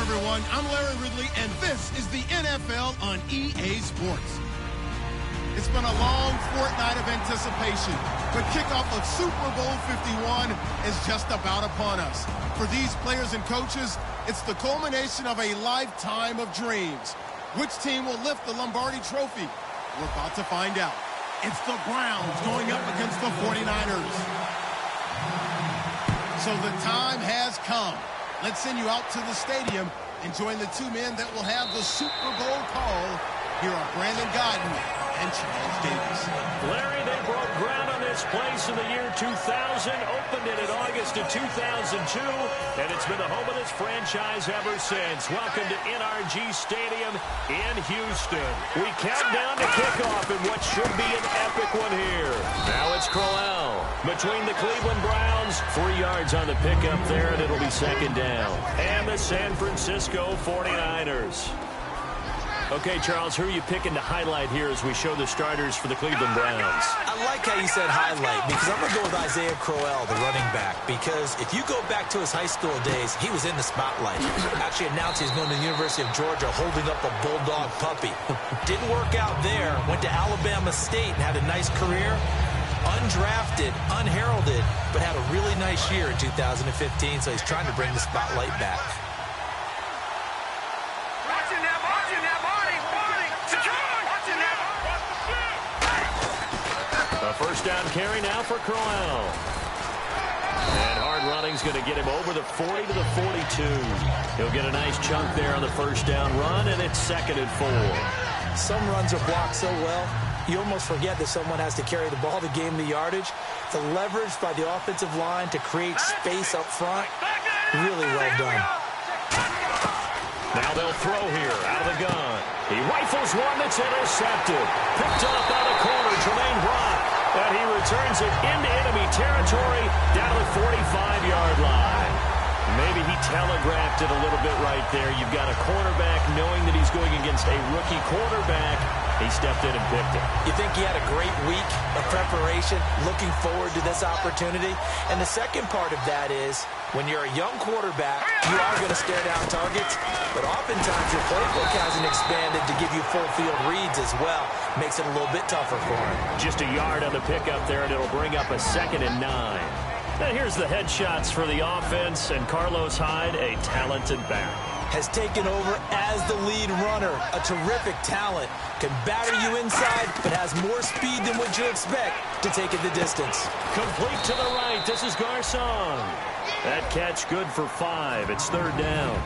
[SPEAKER 4] everyone. I'm Larry Ridley, and this is the NFL on EA Sports. It's been a long fortnight of anticipation, but kickoff of Super Bowl 51 is just about upon us. For these players and coaches, it's the culmination of a lifetime of dreams. Which team will lift the Lombardi Trophy? We're about to find out. It's the Browns going up against the 49ers. So the time has come. Let's send you out to the stadium and join the two men that will have the Super Bowl call. Here are Brandon Godden and Charles Davis.
[SPEAKER 2] Larry, they broke ground on this place in the year 2000, opened it in August of 2002, and it's been the home of this franchise ever since. Welcome to NRG Stadium in Houston. We count down to kickoff in what should be an epic one here. Now it's Crowell between the Cleveland Browns. 3 yards on the pickup there, and it'll be second down. And the San Francisco 49ers. Okay, Charles, who are you picking to highlight here as we show the starters for the Cleveland Browns?
[SPEAKER 1] I like how you said highlight, because I'm going to go with Isaiah Crowell, the running back, because if you go back to his high school days, he was in the spotlight. Actually announced he's going to the University of Georgia holding up a bulldog puppy. Didn't work out there, went to Alabama State and had a nice career. Undrafted, unheralded, but had a really nice year in 2015, so he's trying to bring the spotlight back.
[SPEAKER 2] A first down carry now for Crowell. And hard running's going to get him over the 40 to the 42. He'll get a nice chunk there on the first down run, and it's 2nd and 4.
[SPEAKER 1] Some runs are blocked so well, you almost forget that someone has to carry the ball to gain the yardage. The leverage by the offensive line to create space up front, really well done.
[SPEAKER 2] Now they'll throw here out of the gun. He rifles one that's intercepted. Picked up out of corner, Tremaine Brock. And he returns it into enemy territory down to the 45-yard line. Maybe he telegraphed it a little bit right there. You've got a cornerback knowing that he's going against a rookie quarterback. He stepped in and picked it.
[SPEAKER 1] You think he had a great week of preparation, looking forward to this opportunity? And the second part of that is, when you're a young quarterback, you are going to stare down targets, but oftentimes your playbook hasn't expanded to give you full field reads as well. Makes it a little bit tougher for him.
[SPEAKER 2] Just a yard on the pickup there, and it'll bring up a 2nd and 9. And here's the headshots for the offense, and Carlos Hyde, a talented back.
[SPEAKER 1] Has taken over as the lead runner. A terrific talent. Can batter you inside, but has more speed than what you expect to take it the distance.
[SPEAKER 2] Complete to the right. This is Garcon. That catch good for 5. It's 3rd down.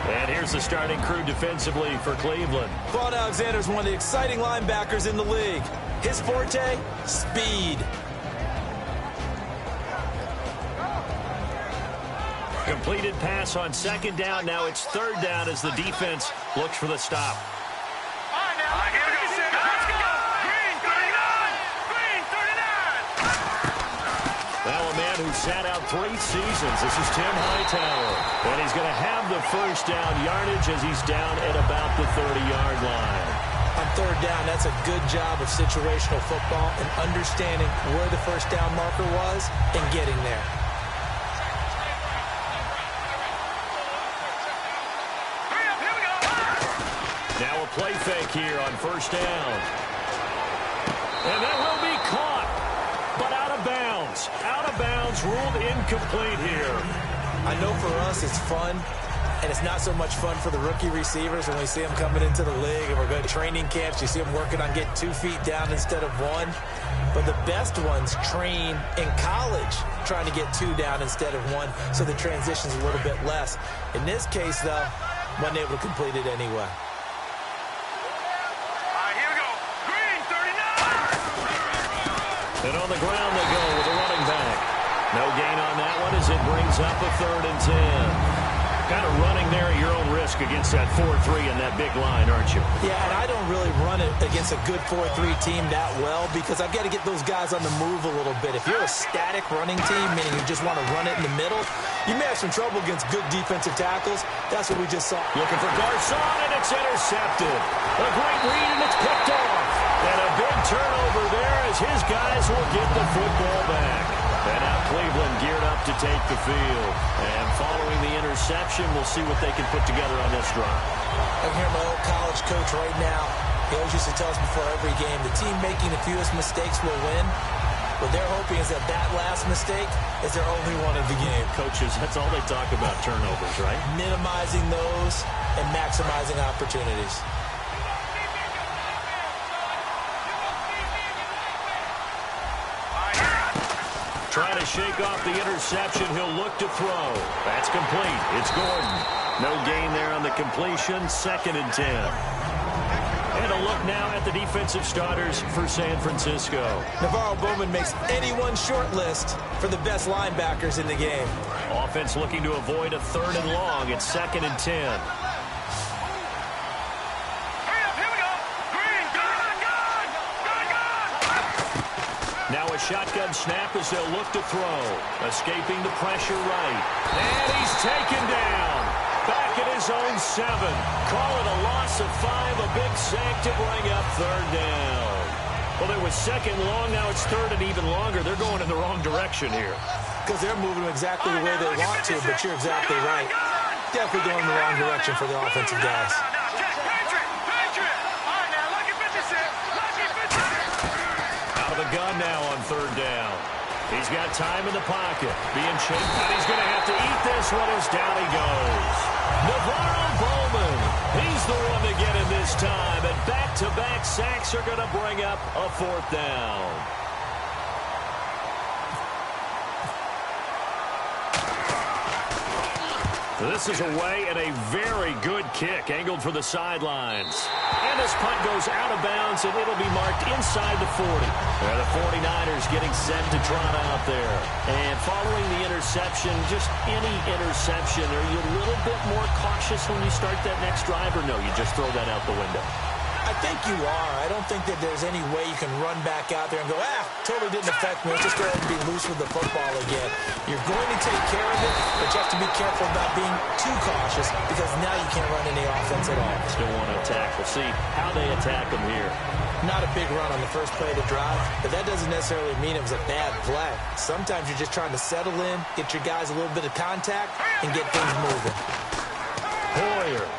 [SPEAKER 2] And here's the starting crew defensively for Cleveland.
[SPEAKER 1] Vaughn Alexander is one of the exciting linebackers in the league. His forte, speed.
[SPEAKER 2] Completed pass on 2nd down. Now it's 3rd down as the defense looks for the stop.
[SPEAKER 3] Here we go. Let's go. Green 39. Green 39.
[SPEAKER 2] Well, a man who sat out 3 seasons. This is Tim Hightower. And he's going to have the first down yardage as he's down at about the 30-yard line.
[SPEAKER 1] On 3rd down, that's a good job of situational football and understanding where the first down marker was and getting there.
[SPEAKER 2] Now a play fake here on 1st down. And that will be caught, but out of bounds. Out of bounds, ruled incomplete here.
[SPEAKER 1] I know for us it's fun, and it's not so much fun for the rookie receivers when we see them coming into the league and we're going to training camps. You see them working on getting 2 feet down instead of 1. But the best ones train in college trying to get 2 down instead of 1, so the transition's a little bit less. In this case, though, wasn't able to complete it anyway.
[SPEAKER 2] And on the ground they go with a running back. No gain on that one as it brings up a 3rd and 10. Kind of running there at your own risk against that 4-3 and that big line, aren't you?
[SPEAKER 1] Yeah, and I don't really run it against a good 4-3 team that well because I've got to get those guys on the move a little bit. If you're a static running team, meaning you just want to run it in the middle, you may have some trouble against good defensive tackles. That's what we just saw.
[SPEAKER 2] Looking for Garcon, and it's intercepted. A great read, and it's picked off. And a big turnover there as his guys will get the football back. And now Cleveland geared up to take the field. And following the interception, we'll see what they can put together on this drive.
[SPEAKER 1] I can hear my old college coach right now. He always used to tell us before every game, the team making the fewest mistakes will win. What they're hoping is that last mistake is their only one of the game.
[SPEAKER 2] Coaches, that's all they talk about, turnovers, right?
[SPEAKER 1] Minimizing those and maximizing opportunities.
[SPEAKER 2] Trying to shake off the interception. He'll look to throw. That's complete. It's Gordon. No gain there on the completion. 2nd and 10. And a look now at the defensive starters for San Francisco.
[SPEAKER 1] Navarro Bowman makes anyone's short list for the best linebackers in the game.
[SPEAKER 2] Offense looking to avoid a 3rd and long. It's 2nd and 10. Now a shotgun snap as they'll look to throw. Escaping the pressure right. And he's taken down. Back at his own 7. Call it a loss of 5. A big sack to bring up 3rd down. Well, it was 2nd long. Now it's 3rd and even longer. They're going in the wrong direction here.
[SPEAKER 1] Because they're moving exactly the way they want to, but you're exactly right. Definitely going in the wrong direction for the offensive guys.
[SPEAKER 2] The gun now on 3rd down. He's got time in the pocket. Being chased, but he's going to have to eat this one as down he goes. Navarro Bowman. He's the one to get him this time. And back-to-back sacks are going to bring up a 4th down. This is away and a very good kick angled for the sidelines. And this punt goes out of bounds, and it'll be marked inside the 40. And the 49ers getting set to trot out there. And following the interception, just any interception, are you a little bit more cautious when you start that next drive, or no, you just throw that out the window?
[SPEAKER 1] I think you are. I don't think that there's any way you can run back out there and go, totally didn't affect me. Let's just go ahead and be loose with the football again. You're going to take care of it, but you have to be careful about being too cautious because now you can't run any offense at all.
[SPEAKER 2] Still want to attack. We'll see how they attack them here.
[SPEAKER 1] Not a big run on the first play of the drive, but that doesn't necessarily mean it was a bad play. Sometimes you're just trying to settle in, get your guys a little bit of contact, and get things moving.
[SPEAKER 2] Hoyer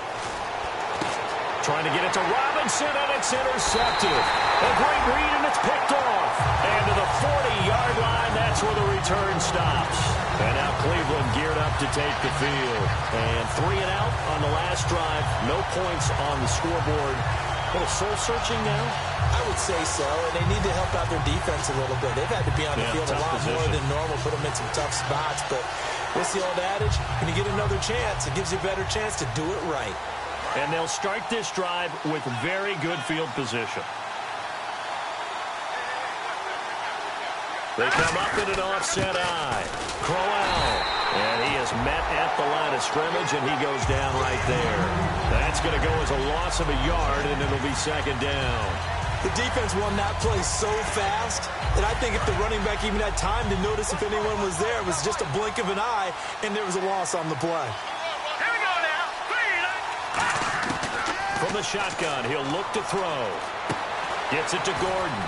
[SPEAKER 2] trying to get it to Robinson, and it's intercepted. A great read, and it's picked off. And to the 40-yard line, that's where the return stops. And now Cleveland geared up to take the field. And 3 and out on the last drive. No points on the scoreboard. A little soul-searching now?
[SPEAKER 1] I would say so, and they need to help out their defense a little bit. They've had to be on the field a lot more than normal, put them in some tough spots. But what's the old adage? When you get another chance, it gives you a better chance to do it right.
[SPEAKER 2] And they'll start this drive with very good field position. They come up in an offset eye. Crowell. And he is met at the line of scrimmage, and he goes down right there. That's going to go as a loss of a yard, and it'll be second down.
[SPEAKER 1] The defense won that play so fast that I think if the running back even had time to notice if anyone was there, it was just a blink of an eye, and there was a loss on the play.
[SPEAKER 3] Here we go now.
[SPEAKER 2] From the shotgun, he'll look to throw. Gets it to Gordon.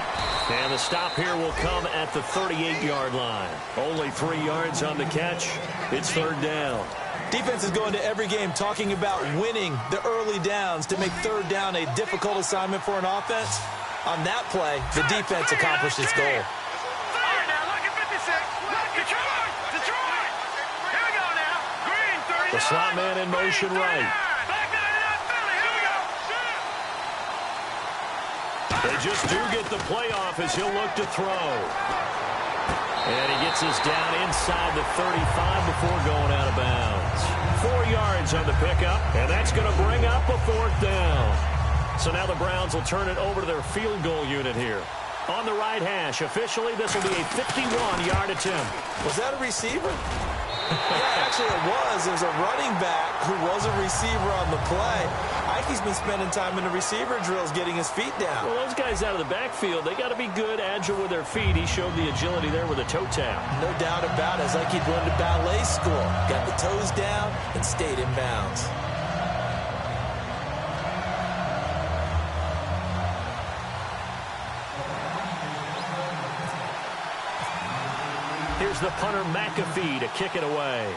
[SPEAKER 2] And the stop here will come at the 38-yard line. Only 3 yards on the catch. It's third down.
[SPEAKER 1] Defense is going to every game talking about winning the early downs to make third down a difficult assignment for an offense. On that play, the defense accomplished its goal.
[SPEAKER 3] All right, now, look at 56. Look, Detroit. Detroit. Here we go now. Green, 39.
[SPEAKER 2] The slot man in motion right.
[SPEAKER 3] Back 99, Philly. Here we go.
[SPEAKER 2] They just do get the playoff as he'll look to throw. And he gets us down inside the 35 before going out of bounds. 4 yards on the pickup, and that's going to bring up a fourth down. So now the Browns will turn it over to their field goal unit here. On the right hash, officially, this will be a 51-yard attempt.
[SPEAKER 1] Was that a receiver? Yeah, actually it was. There's a running back who was a receiver on the play. Ike's been spending time in the receiver drills getting his feet down.
[SPEAKER 2] Well, those guys out of the backfield, they got to be good, agile with their feet. He showed the agility there with a toe tap.
[SPEAKER 1] No doubt about it. It's like he'd gone to ballet school. Got the toes down and stayed in bounds.
[SPEAKER 2] Here's the punter, McAfee, to kick it away.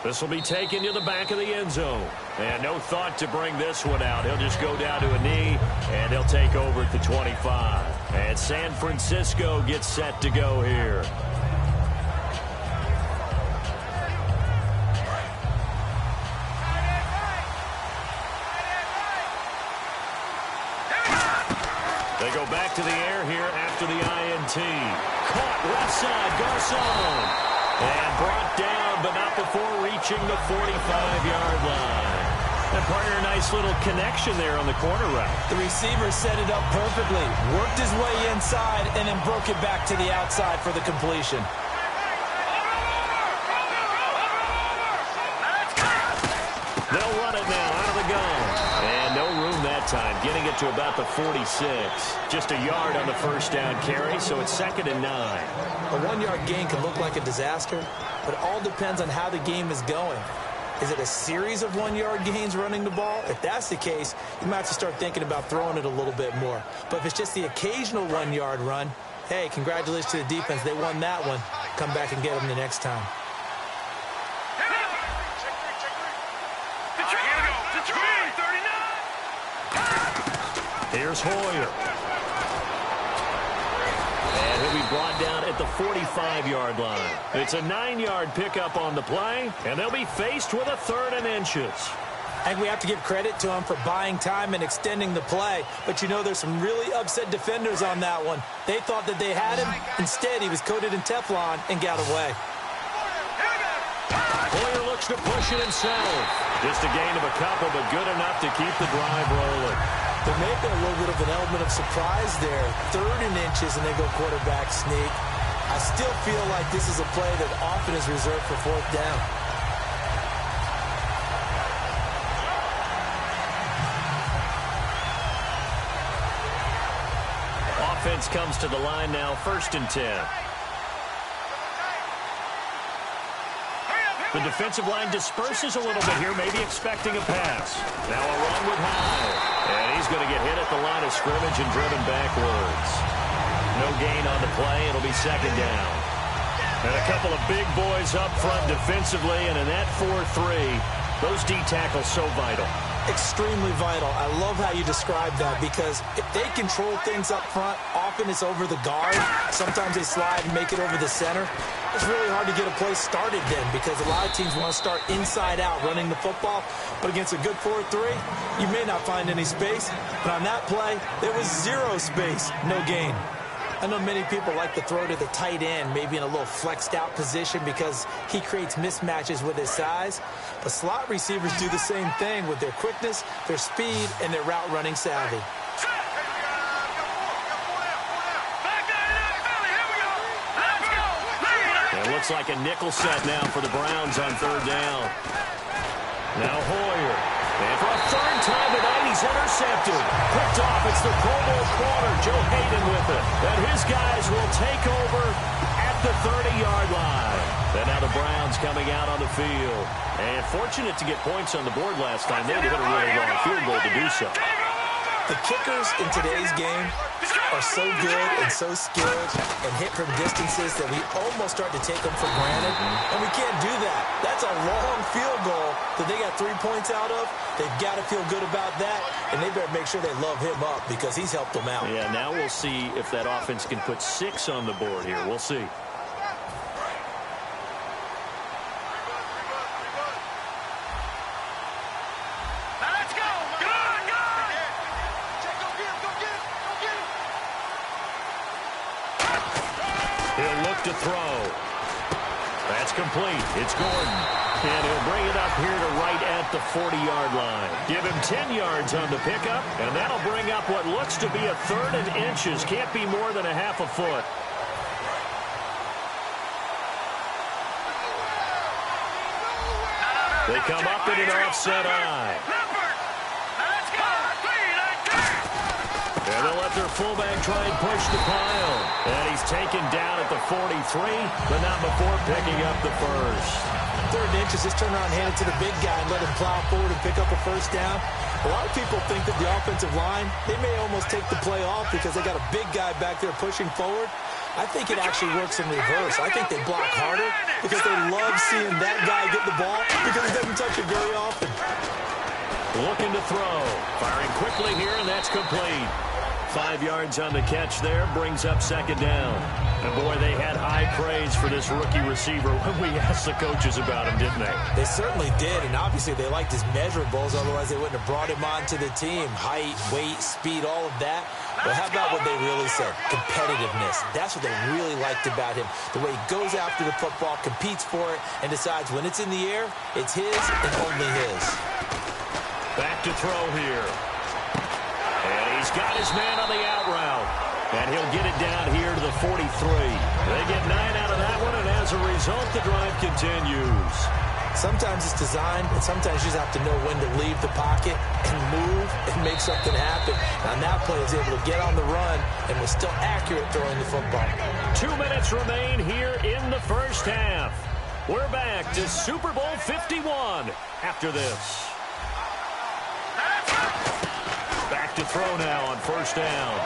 [SPEAKER 2] This will be taken to the back of the end zone. And no thought to bring this one out. He'll just go down to a knee, and he'll take over at the 25. And San Francisco gets set to go here. They go back to the air here after the INT. Caught left side, Garcon. And brought down, but not before reaching the 45-yard line. And partner, a nice little connection there on the corner route.
[SPEAKER 1] The receiver set it up perfectly, worked his way inside, and then broke it back to the outside for the completion.
[SPEAKER 2] They'll run it now out of the gun. And no room that time, getting it to about the 46. Just a yard on the first down carry, so it's 2nd and 9.
[SPEAKER 1] A 1-yard gain can look like a disaster, but it all depends on how the game is going. Is it a series of 1-yard gains running the ball? If that's the case, you might have to start thinking about throwing it a little bit more. But if it's just the occasional 1-yard run, hey, congratulations to the defense. They won that one. Come back and get them the next time.
[SPEAKER 2] Here's Hoyer. And he'll be brought down at the 45-yard line. It's a 9-yard pickup on the play, and they'll be faced with a 3rd and inches.
[SPEAKER 1] I think we have to give credit to him for buying time and extending the play. But, you know, there's some really upset defenders on that one. They thought that they had him. Instead, he was coated in Teflon and got away.
[SPEAKER 2] Hoyer looks to push it himself. Just a gain of a couple, but good enough to keep the drive rolling.
[SPEAKER 1] There may have been a little bit of an element of surprise there. 3rd and inches, and they go quarterback sneak. I still feel like this is a play that often is reserved for 4th down.
[SPEAKER 2] Offense comes to the line now, 1st and 10. The defensive line disperses a little bit here, maybe expecting a pass. Now a run with High. And he's going to get hit at the line of scrimmage and driven backwards. No gain on the play. It'll be 2nd down. And a couple of big boys up front defensively, and in that 4-3, those D tackles so vital.
[SPEAKER 1] Extremely vital. I love how you describe that, because if they control things up front, often it's over the guard. Sometimes they slide and make it over the center. It's really hard to get a play started then, because a lot of teams want to start inside out running the football. But against a good 4-3, you may not find any space. But on that play, there was 0 space, no gain. I know many people like to throw to the tight end, maybe in a little flexed out position because he creates mismatches with his size. But slot receivers do the same thing with their quickness, their speed, and their route running savvy.
[SPEAKER 2] It looks like a nickel set now for the Browns on 3rd down. Now Hoyer. And for a 3rd time tonight, he's intercepted. Picked off. It's the Pro Bowl corner, Joe Hayden with it. And his guys will take over at the 30-yard line. And now the Browns coming out on the field. And fortunate to get points on the board last time. They had to hit a really long field goal to do so.
[SPEAKER 1] The kickers in today's game are so good and so skilled and hit from distances that we almost start to take them for granted. And we can't do that. That's a long field goal that they got 3 points out of. They've got to feel good about that, and they better make sure they love him up because he's helped them out.
[SPEAKER 2] Yeah, now we'll see if that offense can put 6 on the board here. We'll see. To throw. That's complete. It's Gordon. And he'll bring it up here to right at the 40-yard line. Give him 10 yards on the pickup, and that'll bring up what looks to be a 3rd and inches. Can't be more than a half a foot. They come up in an offset eye. And they'll let their fullback try and push the pile. And he's taken down at the 43, but not before picking up the 1st.
[SPEAKER 1] 3rd and inches, just turn around and hand it to the big guy and let him plow forward and pick up a 1st down. A lot of people think that the offensive line, they may almost take the play off because they got a big guy back there pushing forward. I think it actually works in reverse. I think they block harder because they love seeing that guy get the ball because he doesn't touch it very often.
[SPEAKER 2] Looking to throw. Firing quickly here, and that's complete. 5 yards on the catch there, brings up 2nd down. And boy, they had high praise for this rookie receiver when we asked the coaches about him, didn't they?
[SPEAKER 1] They certainly did, and obviously they liked his measurables, otherwise they wouldn't have brought him onto the team. Height, weight, speed, all of that. But how about what they really said? Competitiveness. That's what they really liked about him. The way he goes after the football, competes for it, and decides when it's in the air, it's his and only his.
[SPEAKER 2] Back to throw here. And he's got his man on the out route. And he'll get it down here to the 43. They get 9 out of that one, and as a result, the drive continues.
[SPEAKER 1] Sometimes it's designed, and sometimes you just have to know when to leave the pocket and move and make something happen. On that play, he was able to get on the run and was still accurate throwing the football.
[SPEAKER 2] 2 minutes remain here in the 1st half. We're back to Super Bowl 51 after this. Back to throw now on 1st down.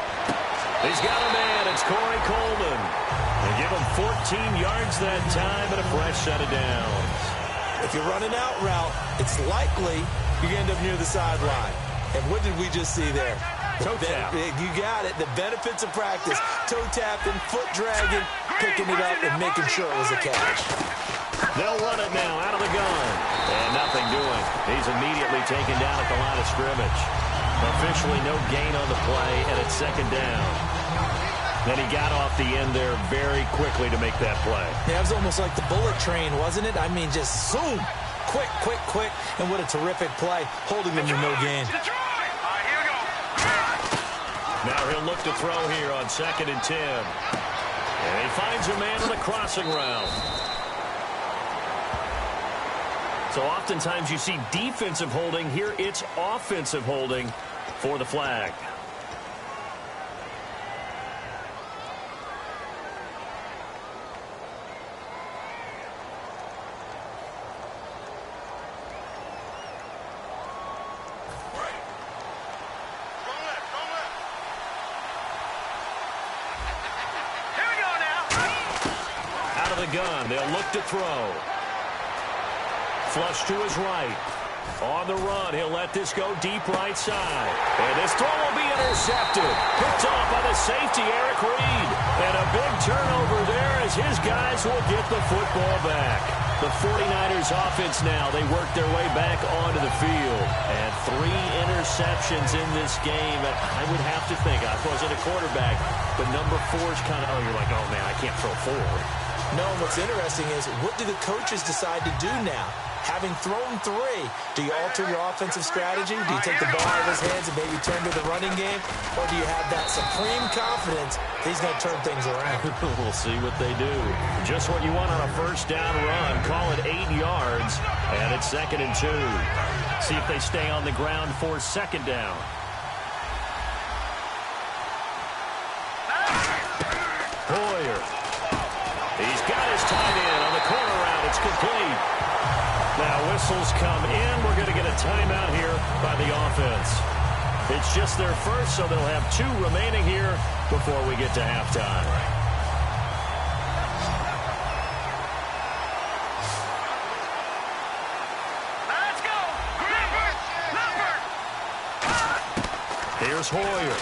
[SPEAKER 2] He's got a man. It's Corey Coleman. They give him 14 yards that time and a fresh set of downs.
[SPEAKER 1] If you're running out route, it's likely you end up near the sideline. And what did we just see there?
[SPEAKER 2] Toe tap.
[SPEAKER 1] You got it. The benefits of practice. Toe tapping, foot dragging, picking it up, and making sure it was a catch.
[SPEAKER 2] They'll run it now out of the gun. And nothing doing. He's immediately taken down at the line of scrimmage. Officially no gain on the play, and it's second down. Then he got off the end there very quickly to make that play.
[SPEAKER 1] Yeah, it was almost like the bullet train, wasn't it? I mean, just zoom. Quick, quick, quick. And what a terrific play, holding them to no gain.
[SPEAKER 3] Here we go.
[SPEAKER 2] Now he'll look to throw here on 2nd and 10. And he finds a man on the crossing route. So oftentimes you see defensive holding. Here it's offensive holding for the flag. Gun. They'll look to throw. Flush to his right. On the run, he'll let this go deep right side. And this throw will be intercepted. Picked off by the safety, Eric Reed. And a big turnover there as his guys will get the football back. The 49ers offense now, they work their way back onto the field. And 3 interceptions in this game. And I would have to think, I wasn't a quarterback, but number 4 is kind of, you're like, oh man, I can't throw 4.
[SPEAKER 1] No, what's interesting is, what do the coaches decide to do now? Having thrown 3, do you alter your offensive strategy? Do you take the ball out of his hands and maybe turn to the running game? Or do you have that supreme confidence that he's going to turn things around?
[SPEAKER 2] We'll see what they do. Just what you want on a first down run. Call it 8 yards, and it's 2nd and 2. See if they stay on the ground for 2nd down. Hoyer. He's got his tight end on the corner route. It's complete. Now whistles come in. We're going to get a timeout here by the offense. It's just their first, so they'll have 2 remaining here before we get to halftime.
[SPEAKER 3] Let's go.
[SPEAKER 2] Here's Hoyer.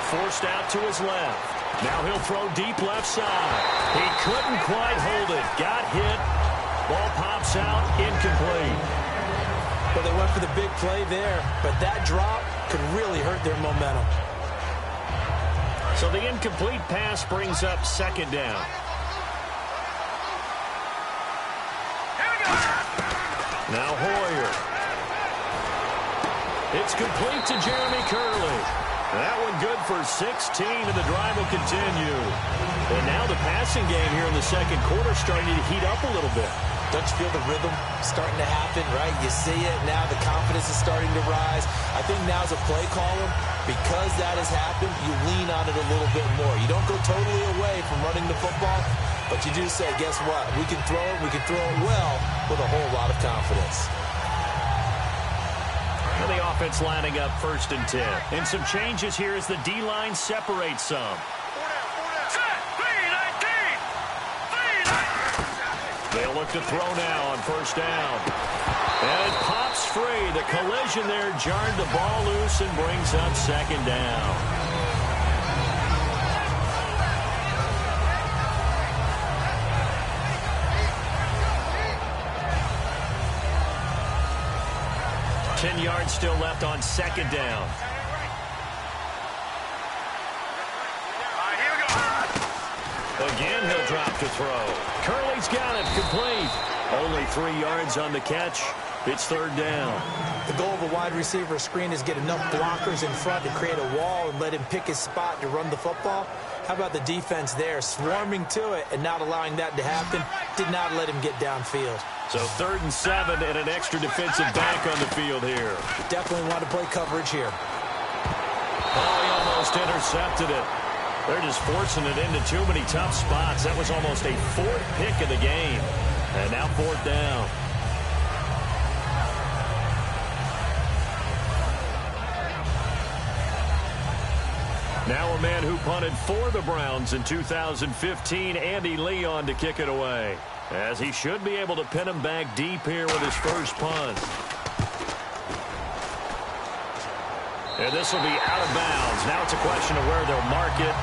[SPEAKER 2] Forced out to his left. Now he'll throw deep left side. He couldn't quite hold it. Got hit. Ball pops out. Incomplete.
[SPEAKER 1] Well, they went for the big play there, but that drop could really hurt their momentum.
[SPEAKER 2] So the incomplete pass brings up 2nd down.
[SPEAKER 3] Here we go.
[SPEAKER 2] Now Hoyer. It's complete to Jeremy Curley. That one good for 16, and the drive will continue. And now the passing game here in the 2nd quarter starting to heat up a little bit.
[SPEAKER 1] Don't you feel the rhythm starting to happen, right? You see it now. The confidence is starting to rise. I think now as a play caller, because that has happened, you lean on it a little bit more. You don't go totally away from running the football, but you do say, guess what? We can throw it. We can throw it well with a whole lot of confidence.
[SPEAKER 2] And the offense lining up 1st and 10. And some changes here as the D-line separates some. They'll look to throw now on 1st down. And it pops free. The collision there jarred the ball loose and brings up 2nd down. Ten yards still left on 2nd down. Again, he'll drop to throw. Curley's got it, complete. Only 3 yards on the catch. It's 3rd down.
[SPEAKER 1] The goal of a wide receiver screen is get enough blockers in front to create a wall and let him pick his spot to run the football. How about the defense there, swarming to it and not allowing that to happen? Did not let him get downfield.
[SPEAKER 2] So 3rd and 7 and an extra defensive back on the field here.
[SPEAKER 1] Definitely want to play coverage here.
[SPEAKER 2] Oh, he almost intercepted it. They're just forcing it into too many tough spots. That was almost a 4th pick of the game. And now 4th down. Now a man who punted for the Browns in 2015, Andy Leon, to kick it away. As he should be able to pin him back deep here with his first punt. And this will be out of bounds. Now it's a question of where they'll mark it.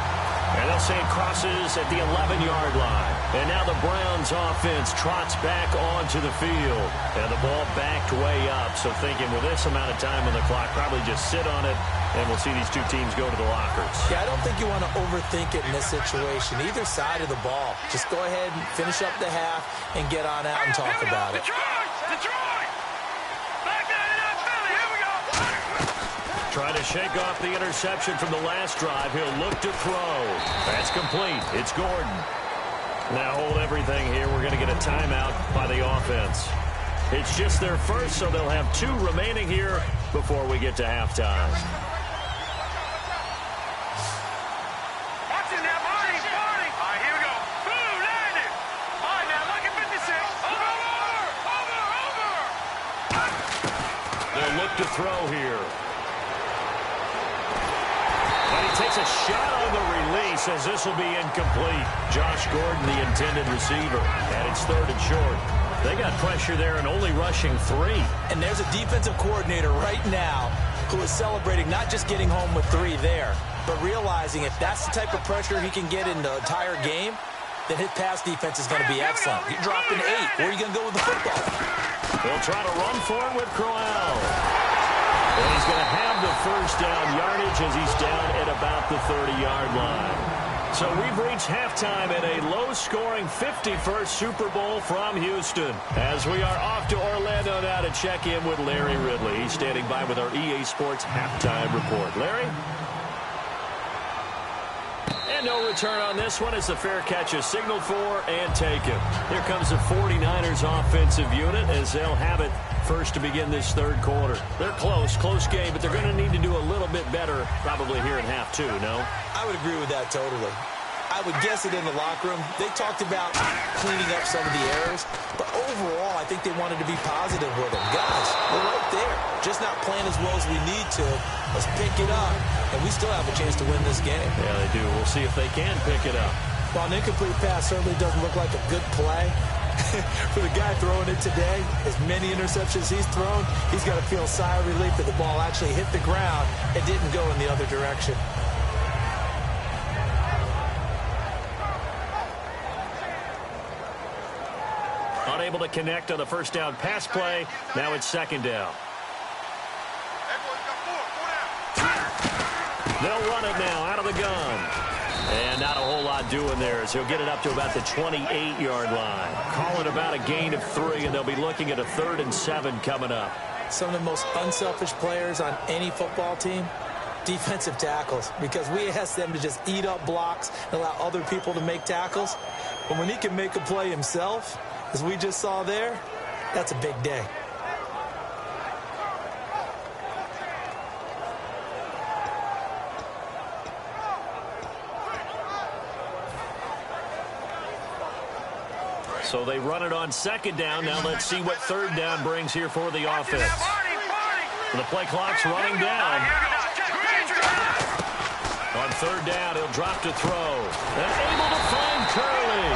[SPEAKER 2] And they'll say it crosses at the 11-yard line. And now the Browns offense trots back onto the field. And the ball backed way up. So thinking with this amount of time on the clock, probably just sit on it, and we'll see these two teams go to the lockers.
[SPEAKER 1] Yeah, I don't think you want to overthink it in this situation. Either side of the ball. Just go ahead and finish up the half and get on out and talk about it.
[SPEAKER 3] Detroit! Back down in that Philly. Here we go.
[SPEAKER 2] Trying to shake off the interception from the last drive. He'll look to throw. That's complete. It's Gordon. Now hold everything here. We're going to get a timeout by the offense. It's just their first, so they'll have 2 remaining here before we get to halftime.
[SPEAKER 3] Watch it now, Barney. All right, here we go. Boom, landed. All right, now look at 56. Over.
[SPEAKER 2] They'll look to throw here. And he takes a shot on the release as this will be incomplete. Josh Gordon, the intended receiver, and it's 3rd and short. They got pressure there and only rushing 3.
[SPEAKER 1] And there's a defensive coordinator right now who is celebrating not just getting home with 3 there, but realizing if that's the type of pressure he can get in the entire game, then his pass defense is going to be excellent. You dropped an 8. Where are you going to go with the football?
[SPEAKER 2] They'll try to run for it with Crowell. And he's going to have the first down yardage as he's down at about the 30-yard line. So we've reached halftime at a low-scoring 51st Super Bowl from Houston. As we are off to Orlando now to check in with Larry Ridley. He's standing by with our EA Sports halftime report. Larry? And no return on this one as the fair catch is signaled for and taken. Here comes the 49ers offensive unit as they'll have it first to begin this 3rd quarter. They're close game, but they're going to need to do a little bit better probably here in half 2, no?
[SPEAKER 1] I would agree with that totally. I would guess it in the locker room. They talked about cleaning up some of the errors, but overall, I think they wanted to be positive with them. Guys, we're right there. Just not playing as well as we need to. Let's pick it up, and we still have a chance to win this game.
[SPEAKER 2] Yeah, they do. We'll see if they can pick it up.
[SPEAKER 1] While an incomplete pass certainly doesn't look like a good play, for the guy throwing it today, as many interceptions he's thrown, he's got to feel a sigh of relief that the ball actually hit the ground and didn't go in the other direction.
[SPEAKER 2] Unable to connect on the first down pass play. Now it's 2nd down. They'll run it now out of the gun. And not a whole lot doing there as he'll get it up to about the 28-yard line. Call it about a gain of 3, and they'll be looking at a 3rd and 7 coming up.
[SPEAKER 1] Some of the most unselfish players on any football team, defensive tackles, because we ask them to just eat up blocks and allow other people to make tackles. But when he can make a play himself, as we just saw there, that's a big day.
[SPEAKER 2] So they run it on 2nd down. Now let's see what 3rd down brings here for the offense. The play clock's running down. On 3rd down, he'll drop to throw. And able to find Curley.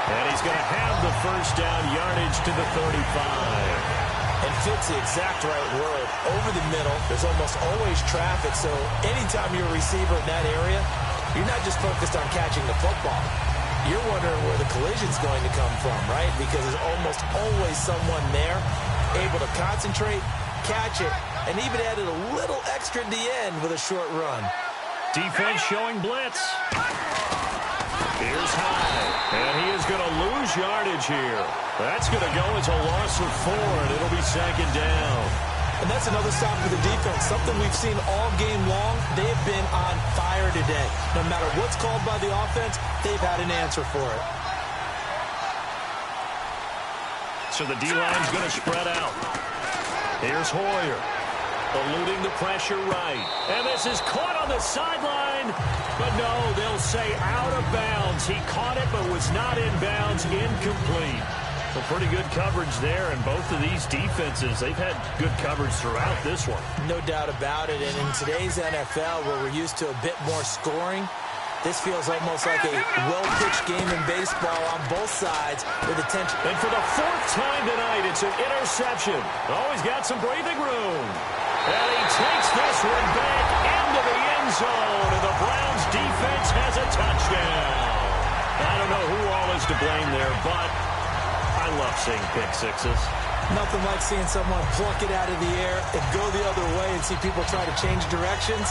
[SPEAKER 2] And he's going to have the first down yardage to the 35.
[SPEAKER 1] And fits the exact right word. Over the middle, there's almost always traffic. So anytime you're a receiver in that area, you're not just focused on catching the football. You're wondering where the collision's going to come from, right? Because there's almost always someone there able to concentrate, catch it, and even added a little extra at the end with a short run.
[SPEAKER 2] Defense showing blitz. Here's High, and he is going to lose yardage here. That's going to go as a loss of 4, and it'll be 2nd down.
[SPEAKER 1] And that's another stop for the defense, something we've seen all game long. They have been on fire today. No matter what's called by the offense, they've had an answer for it.
[SPEAKER 2] So the D-line's going to spread out. Here's Hoyer, eluding the pressure right. And this is caught on the sideline. But no, they'll say out of bounds. He caught it but was not in bounds, incomplete. Well, pretty good coverage there, and both of these defenses, they've had good coverage throughout this one.
[SPEAKER 1] No doubt about it, and in today's NFL, where we're used to a bit more scoring, this feels almost like a well-pitched game in baseball on both sides with attention.
[SPEAKER 2] And for the 4th time tonight, it's an interception. Oh, he's got some breathing room. And he takes this one back into the end zone, and the Browns defense has a touchdown. I don't know who all is to blame there, but I love seeing pick sixes.
[SPEAKER 1] Nothing like seeing someone pluck it out of the air and go the other way and see people try to change directions.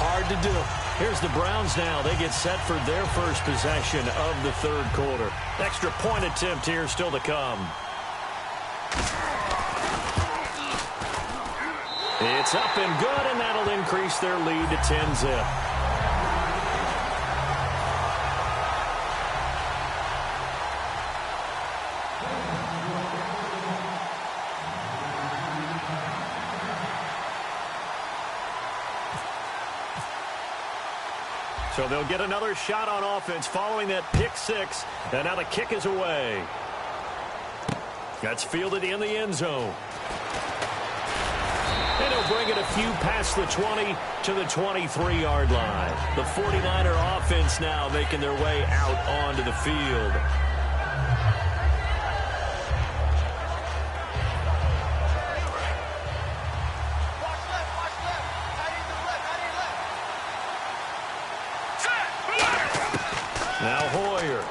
[SPEAKER 1] Hard to do.
[SPEAKER 2] Here's the Browns now. They get set for their first possession of the third quarter. Extra point attempt here still to come. It's up and good, and that'll increase their lead to 10-zip. So they'll get another shot on offense following that pick six. And now the kick is away. That's fielded in the end zone. And he'll bring it a few past the 20 to the 23-yard line. The 49er offense now making their way out onto the field. Now Hoyer.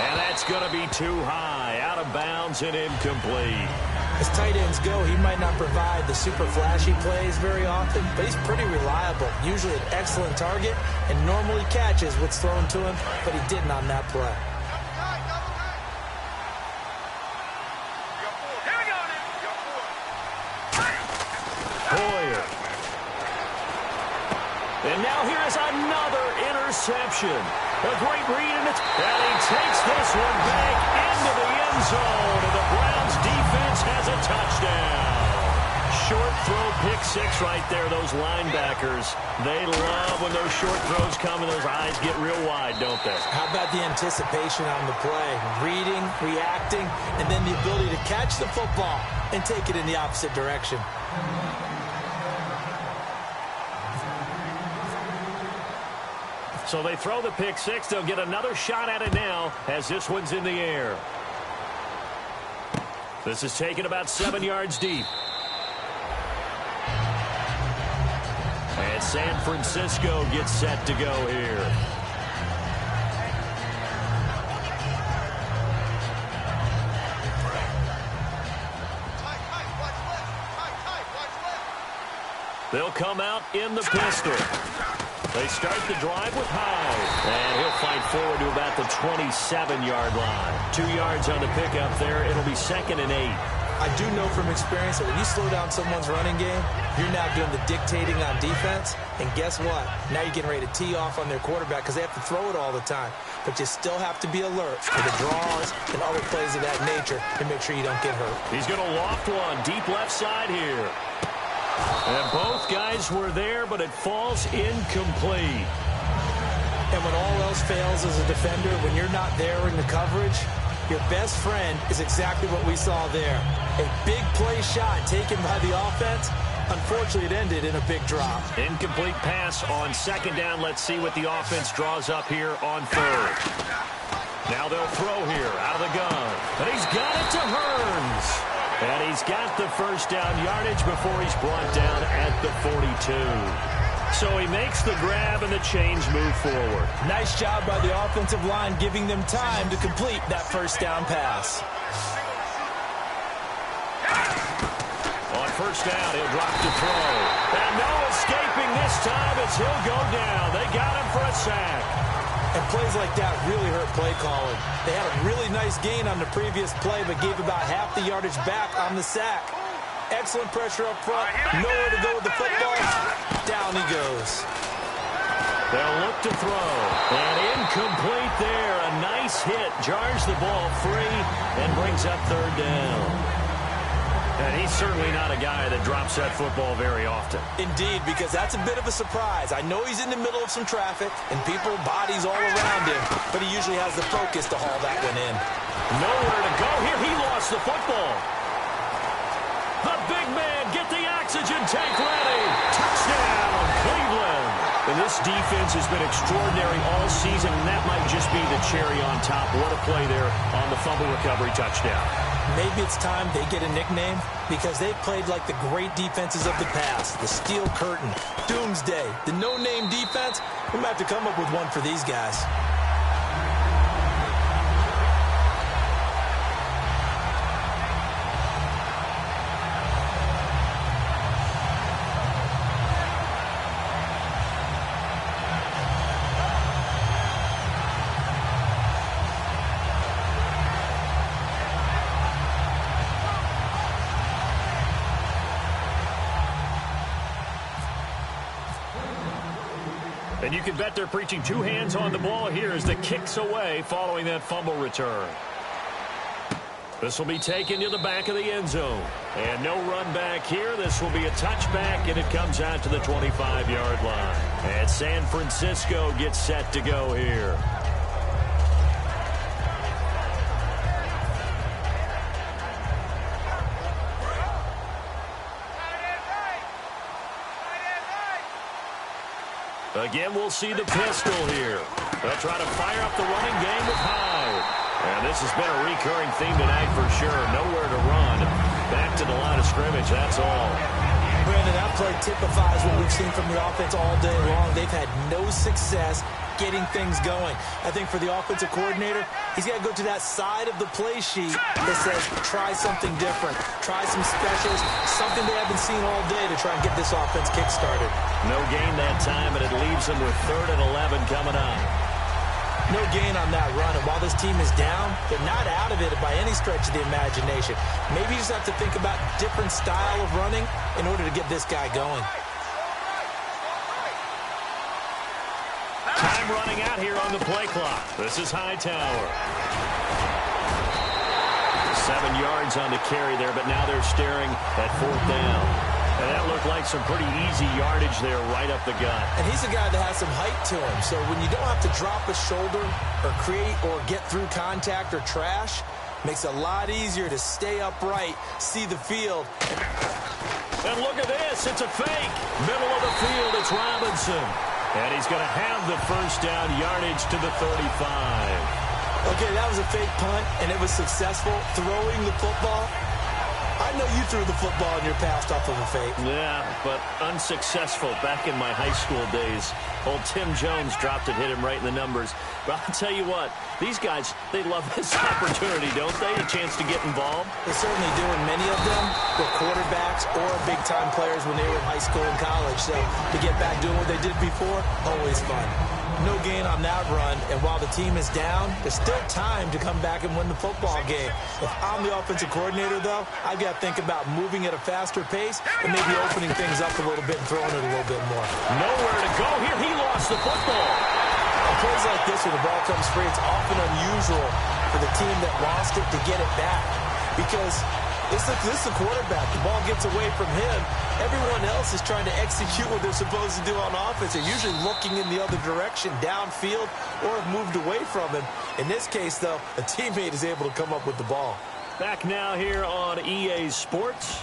[SPEAKER 2] And that's going to be too high. Out of bounds and incomplete.
[SPEAKER 1] As tight ends go, he might not provide the super flashy plays very often, but he's pretty reliable. Usually an excellent target and normally catches what's thrown to him, but he didn't on that play.
[SPEAKER 2] Hoyer. And now here is another interception. A great read, and he takes this one back into the end zone, and the Browns defense has a touchdown. Short throw pick six right there. Those linebackers, they love when those short throws come and those eyes get real wide, don't they?
[SPEAKER 1] How about the anticipation on the play? Reading, reacting, and then the ability to catch the football and take it in the opposite direction.
[SPEAKER 2] So they throw the pick six. They'll get another shot at it now as this one's in the air. This is taken about 7 yards deep. And San Francisco gets set to go here. They'll come out in the pistol. They start the drive with Hyde. And he'll fight forward to about the 27-yard line. 2 yards on the pickup there. It'll be 2nd and 8.
[SPEAKER 1] I do know from experience that when you slow down someone's running game, you're now doing the dictating on defense. And guess what? Now you're getting ready to tee off on their quarterback because they have to throw it all the time. But you still have to be alert for the draws and other plays of that nature to make sure you don't get hurt.
[SPEAKER 2] He's going to loft one deep left side here. And both guys were there, but it falls incomplete.
[SPEAKER 1] And when all else fails as a defender, when you're not there in the coverage, your best friend is exactly what we saw there. A big play shot taken by the offense. Unfortunately, it ended in a big drop.
[SPEAKER 2] Incomplete pass on 2nd down. Let's see what the offense draws up here on 3rd. Now they'll throw here out of the gun. And he's got it to Hearns. And he's got the first down yardage before he's brought down at the 42. So he makes the grab and the chains move forward.
[SPEAKER 1] Nice job by the offensive line giving them time to complete that first down pass.
[SPEAKER 2] On 1st down, he'll drop to throw. And no escaping this time as he'll go down. They got him for a sack.
[SPEAKER 1] And plays like that really hurt play calling. They had a really nice gain on the previous play, but gave about half the yardage back on the sack. Excellent pressure up front. Nowhere to go with the football. Down he goes.
[SPEAKER 2] They'll look to throw. And incomplete there. A nice hit. Jars the ball free and brings up 3rd down. And he's certainly not a guy that drops that football very often.
[SPEAKER 1] Indeed, because that's a bit of a surprise. I know he's in the middle of some traffic and people, bodies all around him, but he usually has the focus to haul that one in.
[SPEAKER 2] Nowhere to go here. He lost the football. The big man, get the oxygen tank ready. Touchdown, Cleveland. And this defense has been extraordinary all season, and that might just be the cherry on top. What a play there on the fumble recovery touchdown.
[SPEAKER 1] Maybe it's time they get a nickname because they've played like the great defenses of the past. The Steel Curtain, Doomsday, the no-name defense. We might have to come up with one for these guys.
[SPEAKER 2] And you can bet they're preaching two hands on the ball here as the kick's away following that fumble return. This will be taken to the back of the end zone. And no run back here. This will be a touchback, and it comes out to the 25-yard line. And San Francisco gets set to go here. Again, we'll see the pistol here. They'll try to fire up the running game with Hyde. And this has been a recurring theme tonight for sure. Nowhere to run. Back to the line of scrimmage, that's all.
[SPEAKER 1] Brandon, that play typifies what we've seen from the offense all day long. They've had no success getting things going. I think for the offensive coordinator, he's got to go to that side of the play sheet that says try something different, try some specials, something they haven't seen all day to try and get this offense kick-started.
[SPEAKER 2] No gain that time, and it leaves them with 3rd and 11 coming up.
[SPEAKER 1] No gain on that run, and while this team is down, they're not out of it by any stretch of the imagination. Maybe you just have to think about different style of running in order to get this guy going.
[SPEAKER 2] Time running out here on the play clock. This is Hightower. 7 yards on the carry there, but now they're staring at 4th down. And that looked like some pretty easy yardage there right up the gut.
[SPEAKER 1] And he's a guy that has some height to him. So when you don't have to drop a shoulder or create or get through contact or trash, makes it a lot easier to stay upright, see the field.
[SPEAKER 2] And look at this. It's a fake. Middle of the field, it's Robinson. And he's going to have the first down yardage to the 35.
[SPEAKER 1] Okay, that was a fake punt, and it was successful throwing the football. I know you threw the football in your past off of a fake.
[SPEAKER 2] Yeah, but unsuccessful back in my high school days. Old Tim Jones dropped it, hit him right in the numbers. But I'll tell you what, these guys, they love this opportunity, don't they? A chance to get involved.
[SPEAKER 1] They certainly do, and many of them were quarterbacks or big-time players when they were in high school and college. So to get back doing what they did before, always fun. No gain on that run, and while the team is down, there's still time to come back and win the football game. If I'm the offensive coordinator, though, I've got to think about moving at a faster pace and maybe opening things up a little bit and throwing it a little bit more.
[SPEAKER 2] Nowhere to go here. He lost the football.
[SPEAKER 1] On plays like this where the ball comes free, it's often unusual for the team that lost it to get it back because this is the quarterback. The ball gets away from him. Everyone else is trying to execute what they're supposed to do on offense. They're usually looking in the other direction, downfield, or have moved away from him. In this case, though, a teammate is able to come up with the ball.
[SPEAKER 2] Back now here on EA Sports.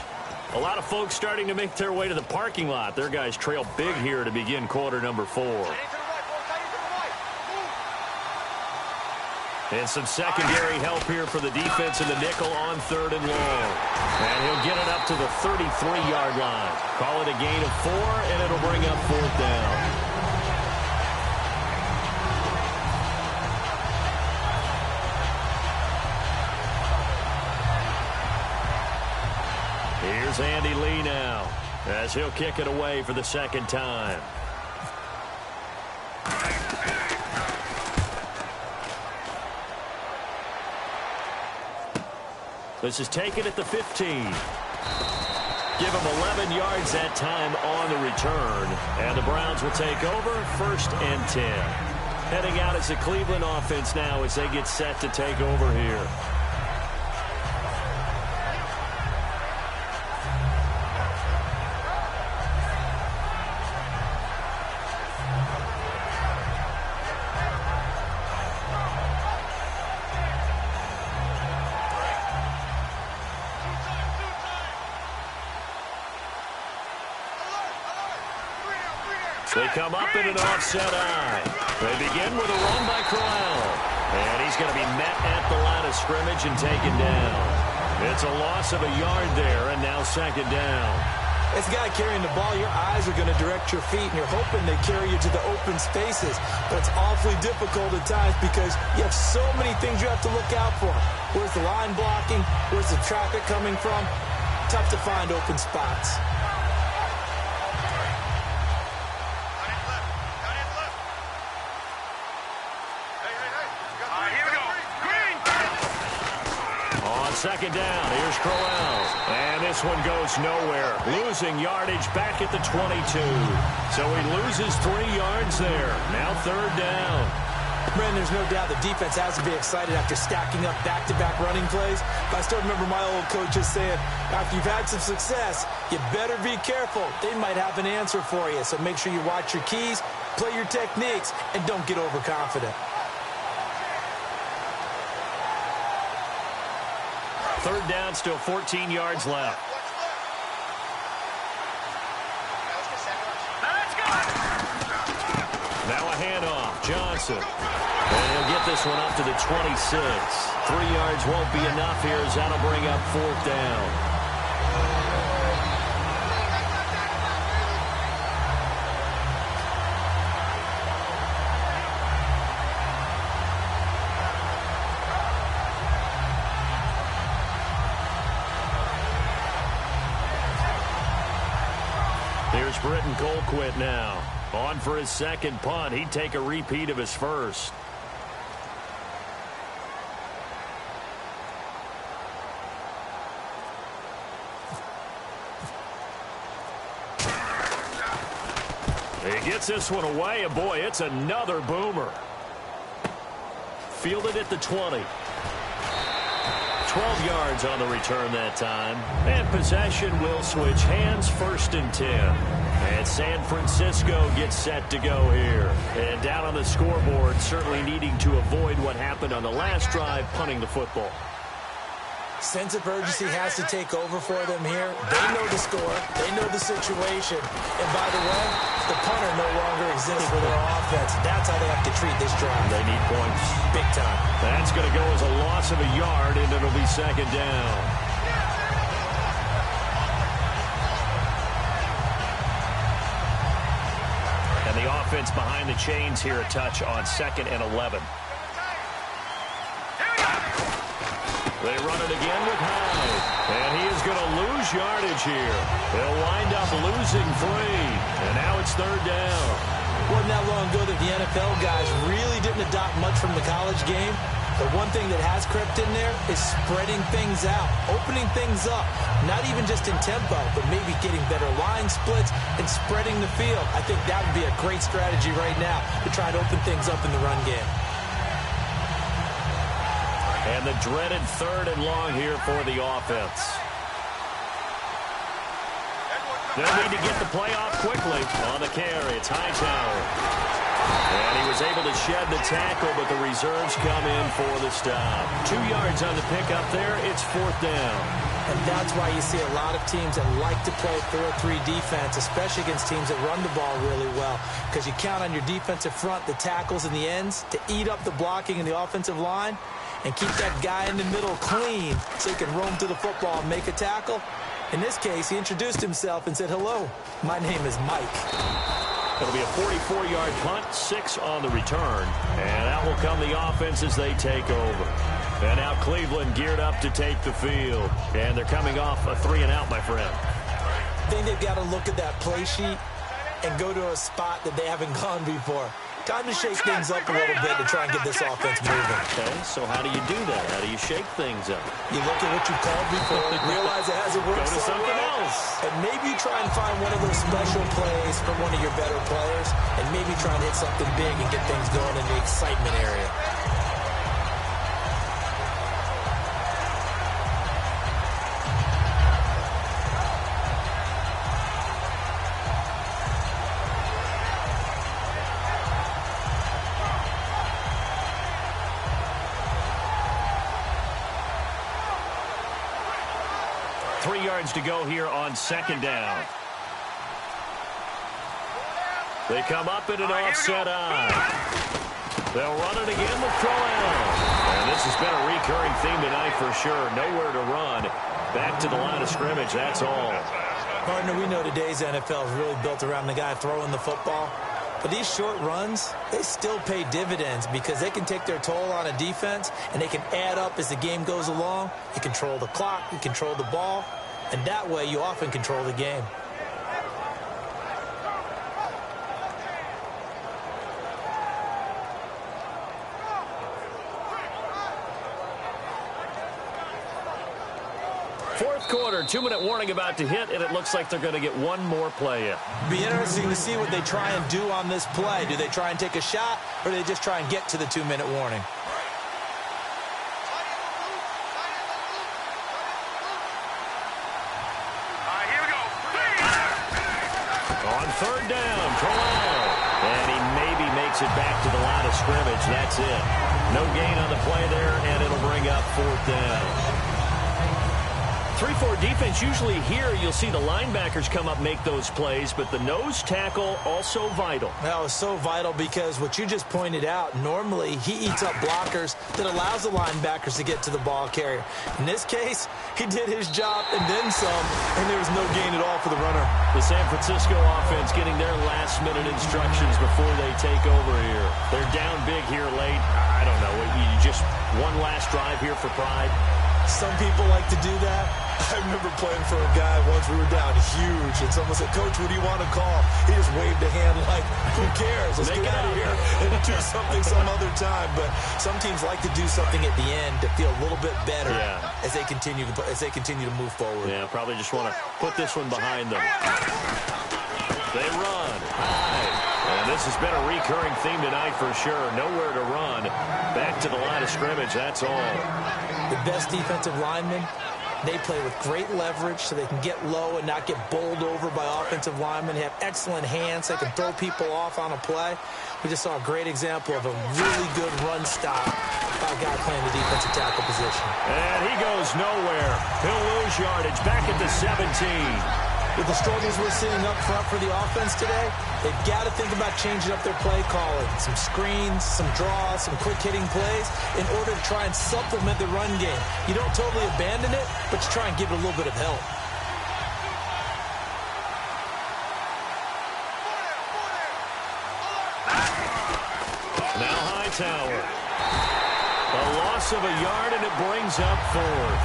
[SPEAKER 2] A lot of folks starting to make their way to the parking lot. Their guys trail big here to begin quarter number 4. And some secondary help here for the defense in the nickel on 3rd and long. And he'll get it up to the 33-yard line. Call it a gain of 4, and it'll bring up 4th down. Here's Andy Lee now as he'll kick it away for the 2nd time. This is taken at the 15. Give him 11 yards that time on the return. And the Browns will take over 1st and 10. Heading out as the Cleveland offense now as they get set to take over here. They come up in an offset eye. They begin with a run by Corral. And he's going to be met at the line of scrimmage and taken down. It's a loss of a yard there, and now second down.
[SPEAKER 1] As a guy carrying the ball, your eyes are going to direct your feet, and you're hoping they carry you to the open spaces. But it's awfully difficult at times because you have so many things you have to look out for. Where's the line blocking? Where's the traffic coming from? Tough to find open spots.
[SPEAKER 2] Second down, here's Corral. And this one goes nowhere. Losing yardage back at the 22. So he loses 3 yards there. Now third down.
[SPEAKER 1] Brandon, there's no doubt the defense has to be excited after stacking up back-to-back running plays. But I still remember my old coaches saying, after you've had some success, you better be careful. They might have an answer for you. So make sure you watch your keys, play your techniques, and don't get overconfident.
[SPEAKER 2] Third down, still 14 yards left. Now a handoff, Johnson. And he'll get this one up to the 26. 3 yards won't be enough here as that'll bring up fourth down. Here's Britton Colquitt now. On for his second punt. He'd take a repeat of his first. He gets this one away, and boy, it's another boomer. Fielded at the 20. 12 yards on the return that time. And possession will switch hands, 1st and 10. And San Francisco gets set to go here. And down on the scoreboard, certainly needing to avoid what happened on the last drive, punting the football.
[SPEAKER 1] Sense of urgency has to take over for them here. They know the score. They know the situation. And by the way, the punter no longer exists for their offense. That's how they have to treat this drive.
[SPEAKER 2] They need points.
[SPEAKER 1] Big time.
[SPEAKER 2] That's going to go as a loss of a yard, and it'll be second down. And the offense behind the chains here a touch on 2nd and 11. They run it again with Hyde. And he is going to lose yardage here. They'll wind up losing 3. And now it's third down.
[SPEAKER 1] Wasn't that long ago that the NFL guys really didn't adopt much from the college game. But one thing that has crept in there is spreading things out, opening things up. Not even just in tempo, but maybe getting better line splits and spreading the field. I think that would be a great strategy right now to try to open things up in the run game.
[SPEAKER 2] And the dreaded 3rd and long here for the offense. They'll need to get the play off quickly. On the carry, it's Hightower. And he was able to shed the tackle, but the reserves come in for the stop. 2 yards on the pickup there. It's 4th down.
[SPEAKER 1] And that's why you see a lot of teams that like to play 4-3 defense, especially against teams that run the ball really well, because you count on your defensive front, the tackles and the ends, to eat up the blocking in the offensive line and keep that guy in the middle clean so he can roam to the football and make a tackle. In this case, he introduced himself and said, "Hello, my name is Mike."
[SPEAKER 2] It'll be a 44-yard punt, 6 on the return. And out will come the offense as they take over. And now Cleveland geared up to take the field. And they're coming off a 3-and-out, my friend.
[SPEAKER 1] I think they've got to look at that play sheet and go to a spot that they haven't gone before. Time to shake things up a little bit to try and get this offense moving.
[SPEAKER 2] Okay, so how do you do that? How do you shake things up?
[SPEAKER 1] You look at what you called before, realize it hasn't worked.
[SPEAKER 2] Go to something else.
[SPEAKER 1] And maybe try and find one of those special plays for one of your better players, and maybe try and hit something big and get things going in the excitement area. To go here on 2nd down.
[SPEAKER 2] They come up in an offset eye. They'll run it again with Crowell. And this has been a recurring theme tonight for sure. Nowhere to run. Back to the line of scrimmage, that's all.
[SPEAKER 1] Partner, we know today's NFL is really built around the guy throwing the football. But these short runs, they still pay dividends because they can take their toll on a defense and they can add up as the game goes along. You control the clock, you control the ball, and that way you often control the game.
[SPEAKER 2] Fourth quarter, 2-minute warning about to hit, and it looks like they're going to get one more play in.
[SPEAKER 1] Be interesting to see what they try and do on this play. Do they try and take a shot, or do they just try and get to the 2-minute warning?
[SPEAKER 3] Here we go.
[SPEAKER 2] On third down, Crowell. And he maybe makes it back to the line of scrimmage. That's it. No gain on the play there, and it'll bring up fourth down. 3-4 defense, usually here you'll see the linebackers come up, make those plays, but the nose tackle also vital.
[SPEAKER 1] That was so vital because what you just pointed out, normally he eats up blockers that allows the linebackers to get to the ball carrier. In this case, he did his job and then some, and there was no gain at all for the runner.
[SPEAKER 2] The San Francisco offense getting their last-minute instructions before they take over here. They're down big here late. I don't know, you just one last drive here for pride.
[SPEAKER 1] Some people like to do that. I remember playing for a guy once. We were down huge, and someone said, "Coach, what do you want to call?" He just waved a hand like, "Who cares? Let's get out of here and do something some other time." But some teams like to do something at the end to feel a little bit better as they continue to move forward.
[SPEAKER 2] Yeah, probably just want to put this one behind them. They run high. And this has been a recurring theme tonight for sure. Nowhere to run. Back to the line of scrimmage, that's all.
[SPEAKER 1] The best defensive linemen, they play with great leverage so they can get low and not get bowled over by offensive linemen. They have excellent hands. They can throw people off on a play. We just saw a great example of a really good run stop by a guy playing the defensive tackle position.
[SPEAKER 2] And he goes nowhere. He'll lose yardage back at the 17.
[SPEAKER 1] With the struggles we're seeing up front for the offense today, they've got to think about changing up their play calling. Some screens, some draws, some quick-hitting plays in order to try and supplement the run game. You don't totally abandon it, but you try and give it a little bit of help.
[SPEAKER 2] Now Hightower. A loss of a yard, and it brings up fourth.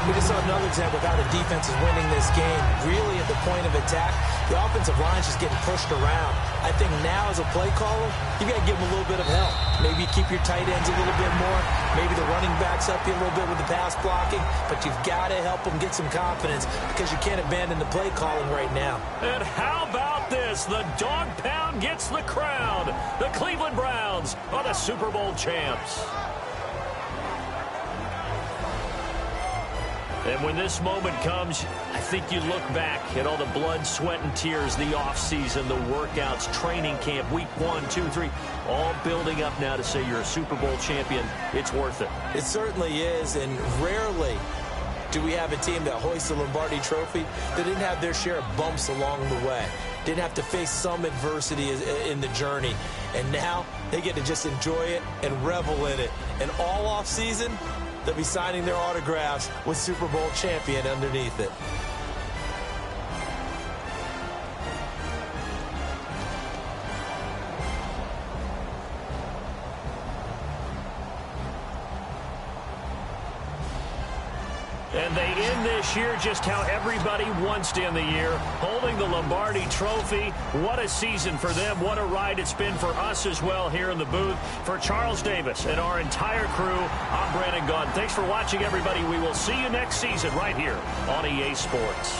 [SPEAKER 1] We just saw another example of how the defense is winning this game. Really at the point of attack, the offensive line's just getting pushed around. I think now as a play caller, you got to give them a little bit of help. Maybe you keep your tight ends a little bit more. Maybe the running backs up you a little bit with the pass blocking. But you've got to help them get some confidence because you can't abandon the play calling right now.
[SPEAKER 2] And how about this? The dog pound gets the crown. The Cleveland Browns are the Super Bowl champs. And when this moment comes, I think you look back at all the blood, sweat, and tears, the offseason, the workouts, training camp, week 1, 2, 3, all building up now to say you're a Super Bowl champion. It's worth it.
[SPEAKER 1] It certainly is, and rarely do we have a team that hoists the Lombardi Trophy that didn't have their share of bumps along the way, didn't have to face some adversity in the journey, and now they get to just enjoy it and revel in it. And all offseason, they'll be signing their autographs with Super Bowl champion underneath it.
[SPEAKER 2] And they end this year just how everybody wants to end the year, holding the Lombardi Trophy. What a season for them. What a ride it's been for us as well here in the booth. For Charles Davis and our entire crew, I'm Brandon Gaudin. Thanks for watching, everybody. We will see you next season right here on EA Sports.